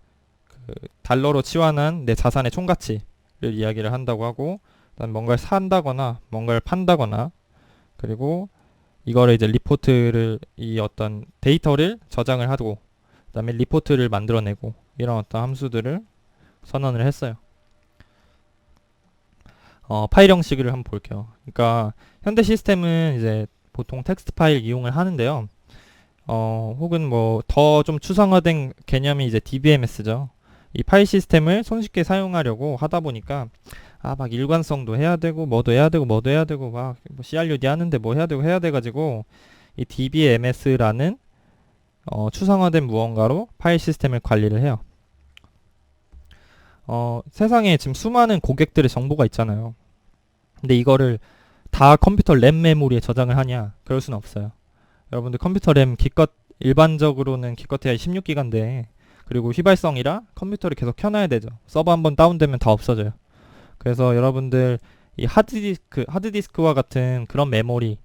그 달러로 치환한 내 자산의 총가치를 이야기를 한다고 하고, 그다음에 뭔가를 산다거나 뭔가를 판다거나, 그리고 이거를 이제 리포트를, 이 어떤 데이터를 저장을 하고, 그다음에 리포트를 만들어내고, 이런 어떤 함수들을 선언을 했어요. 파일 형식을 한번 볼게요. 그러니까 현대 시스템은 이제 보통 텍스트 파일 이용을 하는데요. 혹은 뭐 더 좀 추상화된 개념이 이제 DBMS죠. 이 파일 시스템을 손쉽게 사용하려고 하다 보니까 막 일관성도 해야 되고 뭐도 해야 되고 뭐도 해야 되고 막뭐 CRUD 하는데 뭐 해야 되고 해야 돼 가지고, 이 DBMS라는 추상화된 무언가로 파일 시스템을 관리를 해요. 세상에 지금 수많은 고객들의 정보가 있잖아요. 근데 이거를 다 컴퓨터 램 메모리에 저장을 하냐? 그럴 수는 없어요. 여러분들 컴퓨터 램 기껏 일반적으로는 기껏해야 16기가인데, 그리고 휘발성이라 컴퓨터를 계속 켜놔야 되죠. 서버 한번 다운되면 다 없어져요. 그래서 여러분들 이 하드디스크와 같은 그런 메모리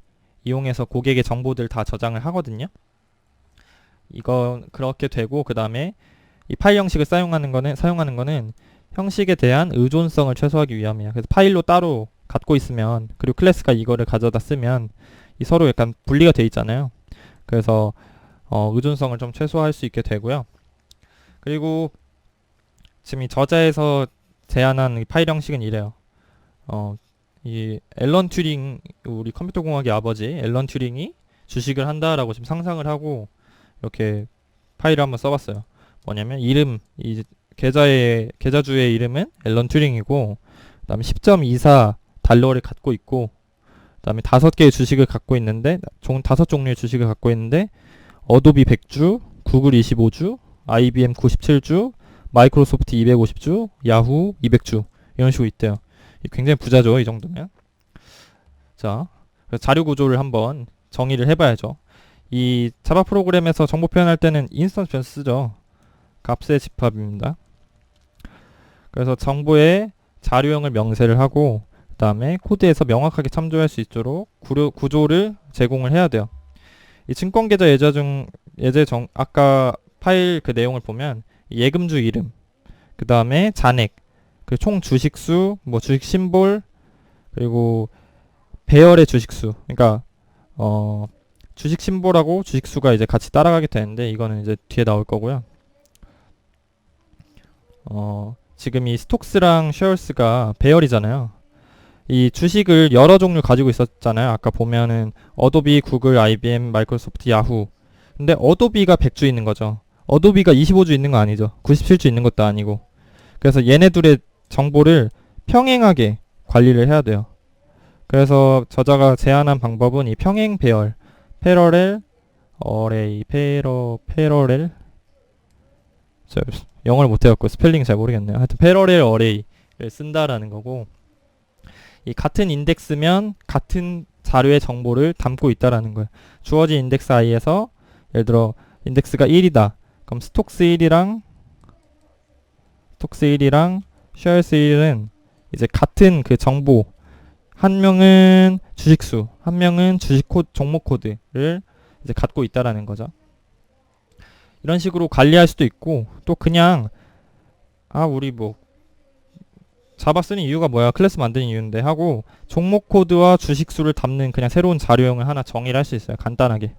이용해서 고객의 정보들 다 저장을 하거든요. 이건 그렇게 되고, 그 다음에 이 파일 형식을 사용하는 거는 형식에 대한 의존성을 최소화하기 위함이에요. 그래서 파일로 따로 갖고 있으면, 그리고 클래스가 이거를 가져다 쓰면 이 서로 약간 분리가 돼 있잖아요. 그래서 의존성을 좀 최소화할 수 있게 되고요. 그리고 지금 이 저자에서 제안한 이 파일 형식은 이래요. 이 앨런 튜링, 우리 컴퓨터 공학의 아버지 앨런 튜링이 주식을 한다라고 지금 상상을 하고 이렇게 파일을 한번 써봤어요. 뭐냐면 이름, 이 계좌주의 이름은 앨런 튜링이고, 그다음에 10.24 달러를 갖고 있고, 그다음에 5개의 주식을 갖고 있는데, 5종류의 주식을 갖고 있는데, 어도비 100주, 구글 25주, IBM 97주, 마이크로소프트 250주, 야후 200주, 이런 식으로 있대요. 굉장히 부자죠, 이 정도면. 자, 그래서 자료 구조를 한번 정의를 해봐야죠. 이 자바 프로그램에서 정보 표현할 때는 인스턴스 변수 쓰죠. 값의 집합입니다. 그래서 정보의 자료형을 명세를 하고, 그 다음에 코드에서 명확하게 참조할 수 있도록 구조를 제공을 해야 돼요. 이 증권계좌 아까 파일 그 내용을 보면 예금주 이름, 그 다음에 잔액, 그 총 주식수, 뭐 주식 심볼, 그리고 배열의 주식수. 그러니까 주식 심볼하고 주식수가 이제 같이 따라가게 되는데, 이거는 이제 뒤에 나올 거고요. 지금 이 스톡스랑 쉐어스가 배열이잖아요. 이 주식을 여러 종류 가지고 있었잖아요. 아까 보면은 어도비, 구글, IBM, 마이크로소프트, 야후. 근데 어도비가 100주 있는 거죠. 어도비가 25주 있는 거 아니죠. 97주 있는 것도 아니고. 그래서 얘네들의 정보를 평행하게 관리를 해야 돼요. 그래서 저자가 제안한 방법은 이 평행 배열, 패러렐 어레이, 패러렐, 영어를 못해갖고 스펠링 잘 모르겠네요. 하여튼 패러렐 어레이를 쓴다라는 거고, 이 같은 인덱스면 같은 자료의 정보를 담고 있다라는 거예요. 주어진 인덱스 i에서 예를 들어 인덱스가 1이다. 그럼 스톡스 1이랑 쉐어스 1은 이제 같은 그 정보, 한 명은 주식수, 한 명은 종목 코드를 이제 갖고 있다라는 거죠. 이런 식으로 관리할 수도 있고, 또 그냥 우리 뭐 자바 쓰는 이유가 뭐야, 클래스 만드는 이유인데 하고, 종목 코드와 주식수를 담는 그냥 새로운 자료형을 하나 정의를 할 수 있어요, 간단하게.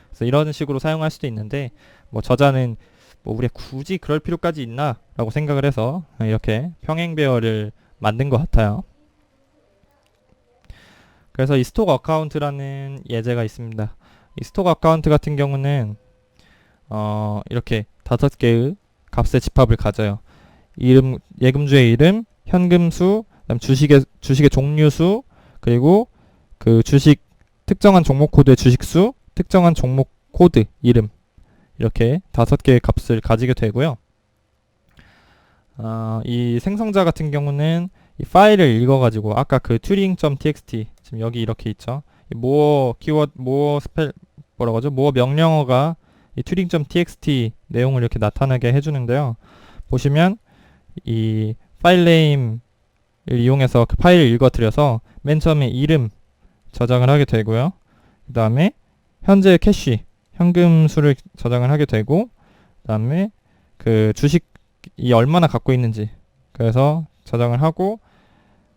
그래서 이런 식으로 사용할 수도 있는데, 뭐 저자는 뭐 우리가 굳이 그럴 필요까지 있나 라고 생각을 해서 이렇게 평행 배열을 만든 것 같아요. 그래서 이 스톡 어카운트라는 예제가 있습니다. 이 스톡 어카운트 같은 경우는 이렇게 5개의 값의 집합을 가져요. 이름, 예금주의 이름, 현금수, 그다음 주식의 종류수, 그리고 그 주식 특정한 종목 코드의 주식수, 특정한 종목 코드 이름, 이렇게 5개의 값을 가지게 되고요. 이 생성자 같은 경우는 이 파일을 읽어가지고 아까 그 turing.txt 지금 여기 이렇게 있죠. 이 모어 키워드 모어 스펠 뭐라고 하죠? 모어 명령어가 이 turing.txt 내용을 이렇게 나타나게 해주는데요. 보시면 이 파일 네임을 이용해서 그 파일을 읽어드려서 맨 처음에 이름 저장을 하게 되고요. 그 다음에 현재 캐시 현금 수를 저장을 하게 되고, 그 다음에 그 주식이 얼마나 갖고 있는지 그래서 저장을 하고,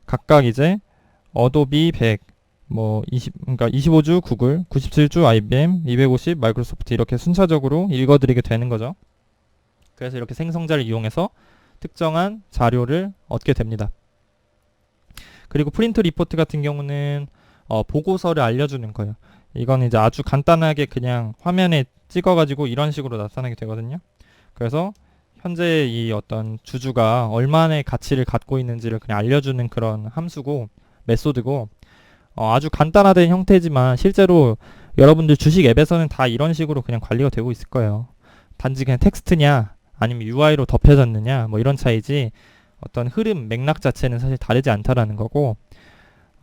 각각 이제 어도비 100, 그러니까 25주 구글, 97주 IBM, 250 마이크로소프트 이렇게 순차적으로 읽어드리게 되는 거죠. 그래서 이렇게 생성자를 이용해서 특정한 자료를 얻게 됩니다. 그리고 프린트 리포트 같은 경우는 보고서를 알려주는 거예요. 이건 이제 아주 간단하게 그냥 화면에 찍어가지고 이런 식으로 나타나게 되거든요. 그래서 현재 이 어떤 주주가 얼마나의 가치를 갖고 있는지를 그냥 알려주는 그런 함수고 메소드고, 아주 간단화된 형태지만 실제로 여러분들 주식 앱에서는 다 이런 식으로 그냥 관리가 되고 있을 거예요. 단지 그냥 텍스트냐 아니면 UI로 덮여졌느냐 뭐 이런 차이지, 어떤 흐름 맥락 자체는 사실 다르지 않다라는 거고,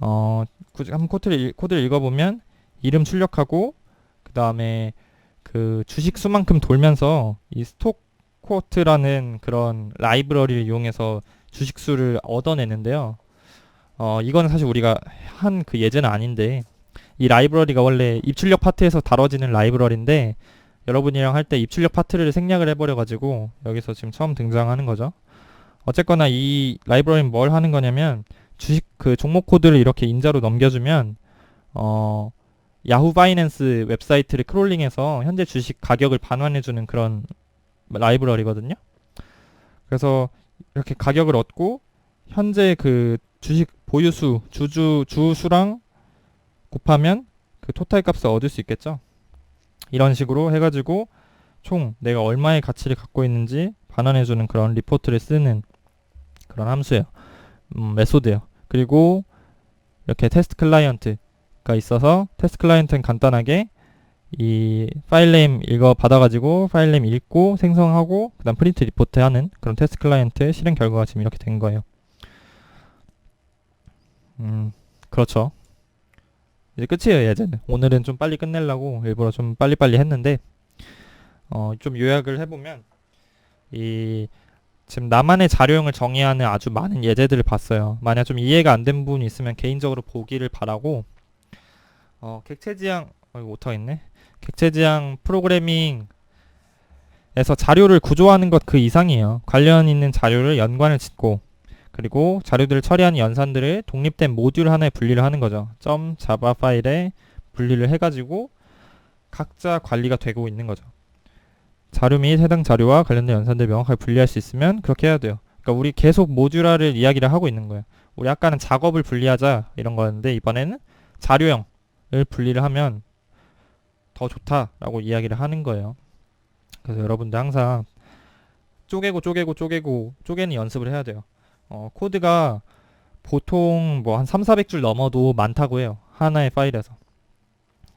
한번 코드를 읽어보면 이름 출력하고, 그 다음에 그 주식 수만큼 돌면서 이 스톡 쿼트라는 그런 라이브러리를 이용해서 주식 수를 얻어내는데요. 이거는 사실 우리가 한 그 예제는 아닌데, 이 라이브러리가 원래 입출력 파트에서 다뤄지는 라이브러리인데 여러분이랑 할 때 입출력 파트를 생략을 해버려가지고 여기서 지금 처음 등장하는 거죠. 어쨌거나 이 라이브러리는 뭘 하는 거냐면, 주식 그 종목 코드를 이렇게 인자로 넘겨주면 야후 바이낸스 웹사이트를 크롤링해서 현재 주식 가격을 반환해주는 그런 라이브러리거든요. 그래서 이렇게 가격을 얻고 현재 그 주식 보유수 주수랑 곱하면 그 토탈 값을 얻을 수 있겠죠. 이런 식으로 해가지고 총 내가 얼마의 가치를 갖고 있는지 반환해주는 그런 리포트를 쓰는 그런 함수예요. 메소드예요. 그리고 이렇게 테스트 클라이언트가 있어서, 테스트 클라이언트는 간단하게 이 파일 네임 읽어 받아가지고 파일 네임 읽고 생성하고 그 다음 프린트 리포트 하는 그런 테스트 클라이언트의 실행 결과가 지금 이렇게 된 거예요. 그렇죠. 이제 끝이에요, 예제는. 오늘은 좀 빨리 끝내려고 일부러 좀 빨리빨리 했는데, 좀 요약을 해보면, 지금 나만의 자료형을 정의하는 아주 많은 예제들을 봤어요. 만약 좀 이해가 안 된 부분이 있으면 개인적으로 보기를 바라고, 객체지향, 이거 못하겠네. 객체지향 프로그래밍에서 자료를 구조하는 것 그 이상이에요. 관련 있는 자료를 연관을 짓고, 그리고 자료들을 처리하는 연산들을 독립된 모듈 하나에 분리를 하는 거죠. .java 파일에 분리를 해가지고 각자 관리가 되고 있는 거죠. 자료 및 해당 자료와 관련된 연산들을 명확하게 분리할 수 있으면 그렇게 해야 돼요. 그러니까 우리 계속 모듈화를 이야기를 하고 있는 거예요. 우리 아까는 작업을 분리하자 이런 거였는데, 이번에는 자료형을 분리를 하면 더 좋다라고 이야기를 하는 거예요. 그래서 여러분들 항상 쪼개는 연습을 해야 돼요. 코드가 보통 뭐 한 3,400줄 넘어도 많다고 해요. 하나의 파일에서.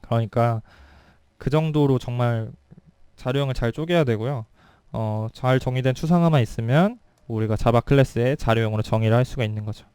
그러니까 그 정도로 정말 자료형을 잘 쪼개야 되고요. 잘 정의된 추상화만 있으면 우리가 자바 클래스의 자료형으로 정의를 할 수가 있는 거죠.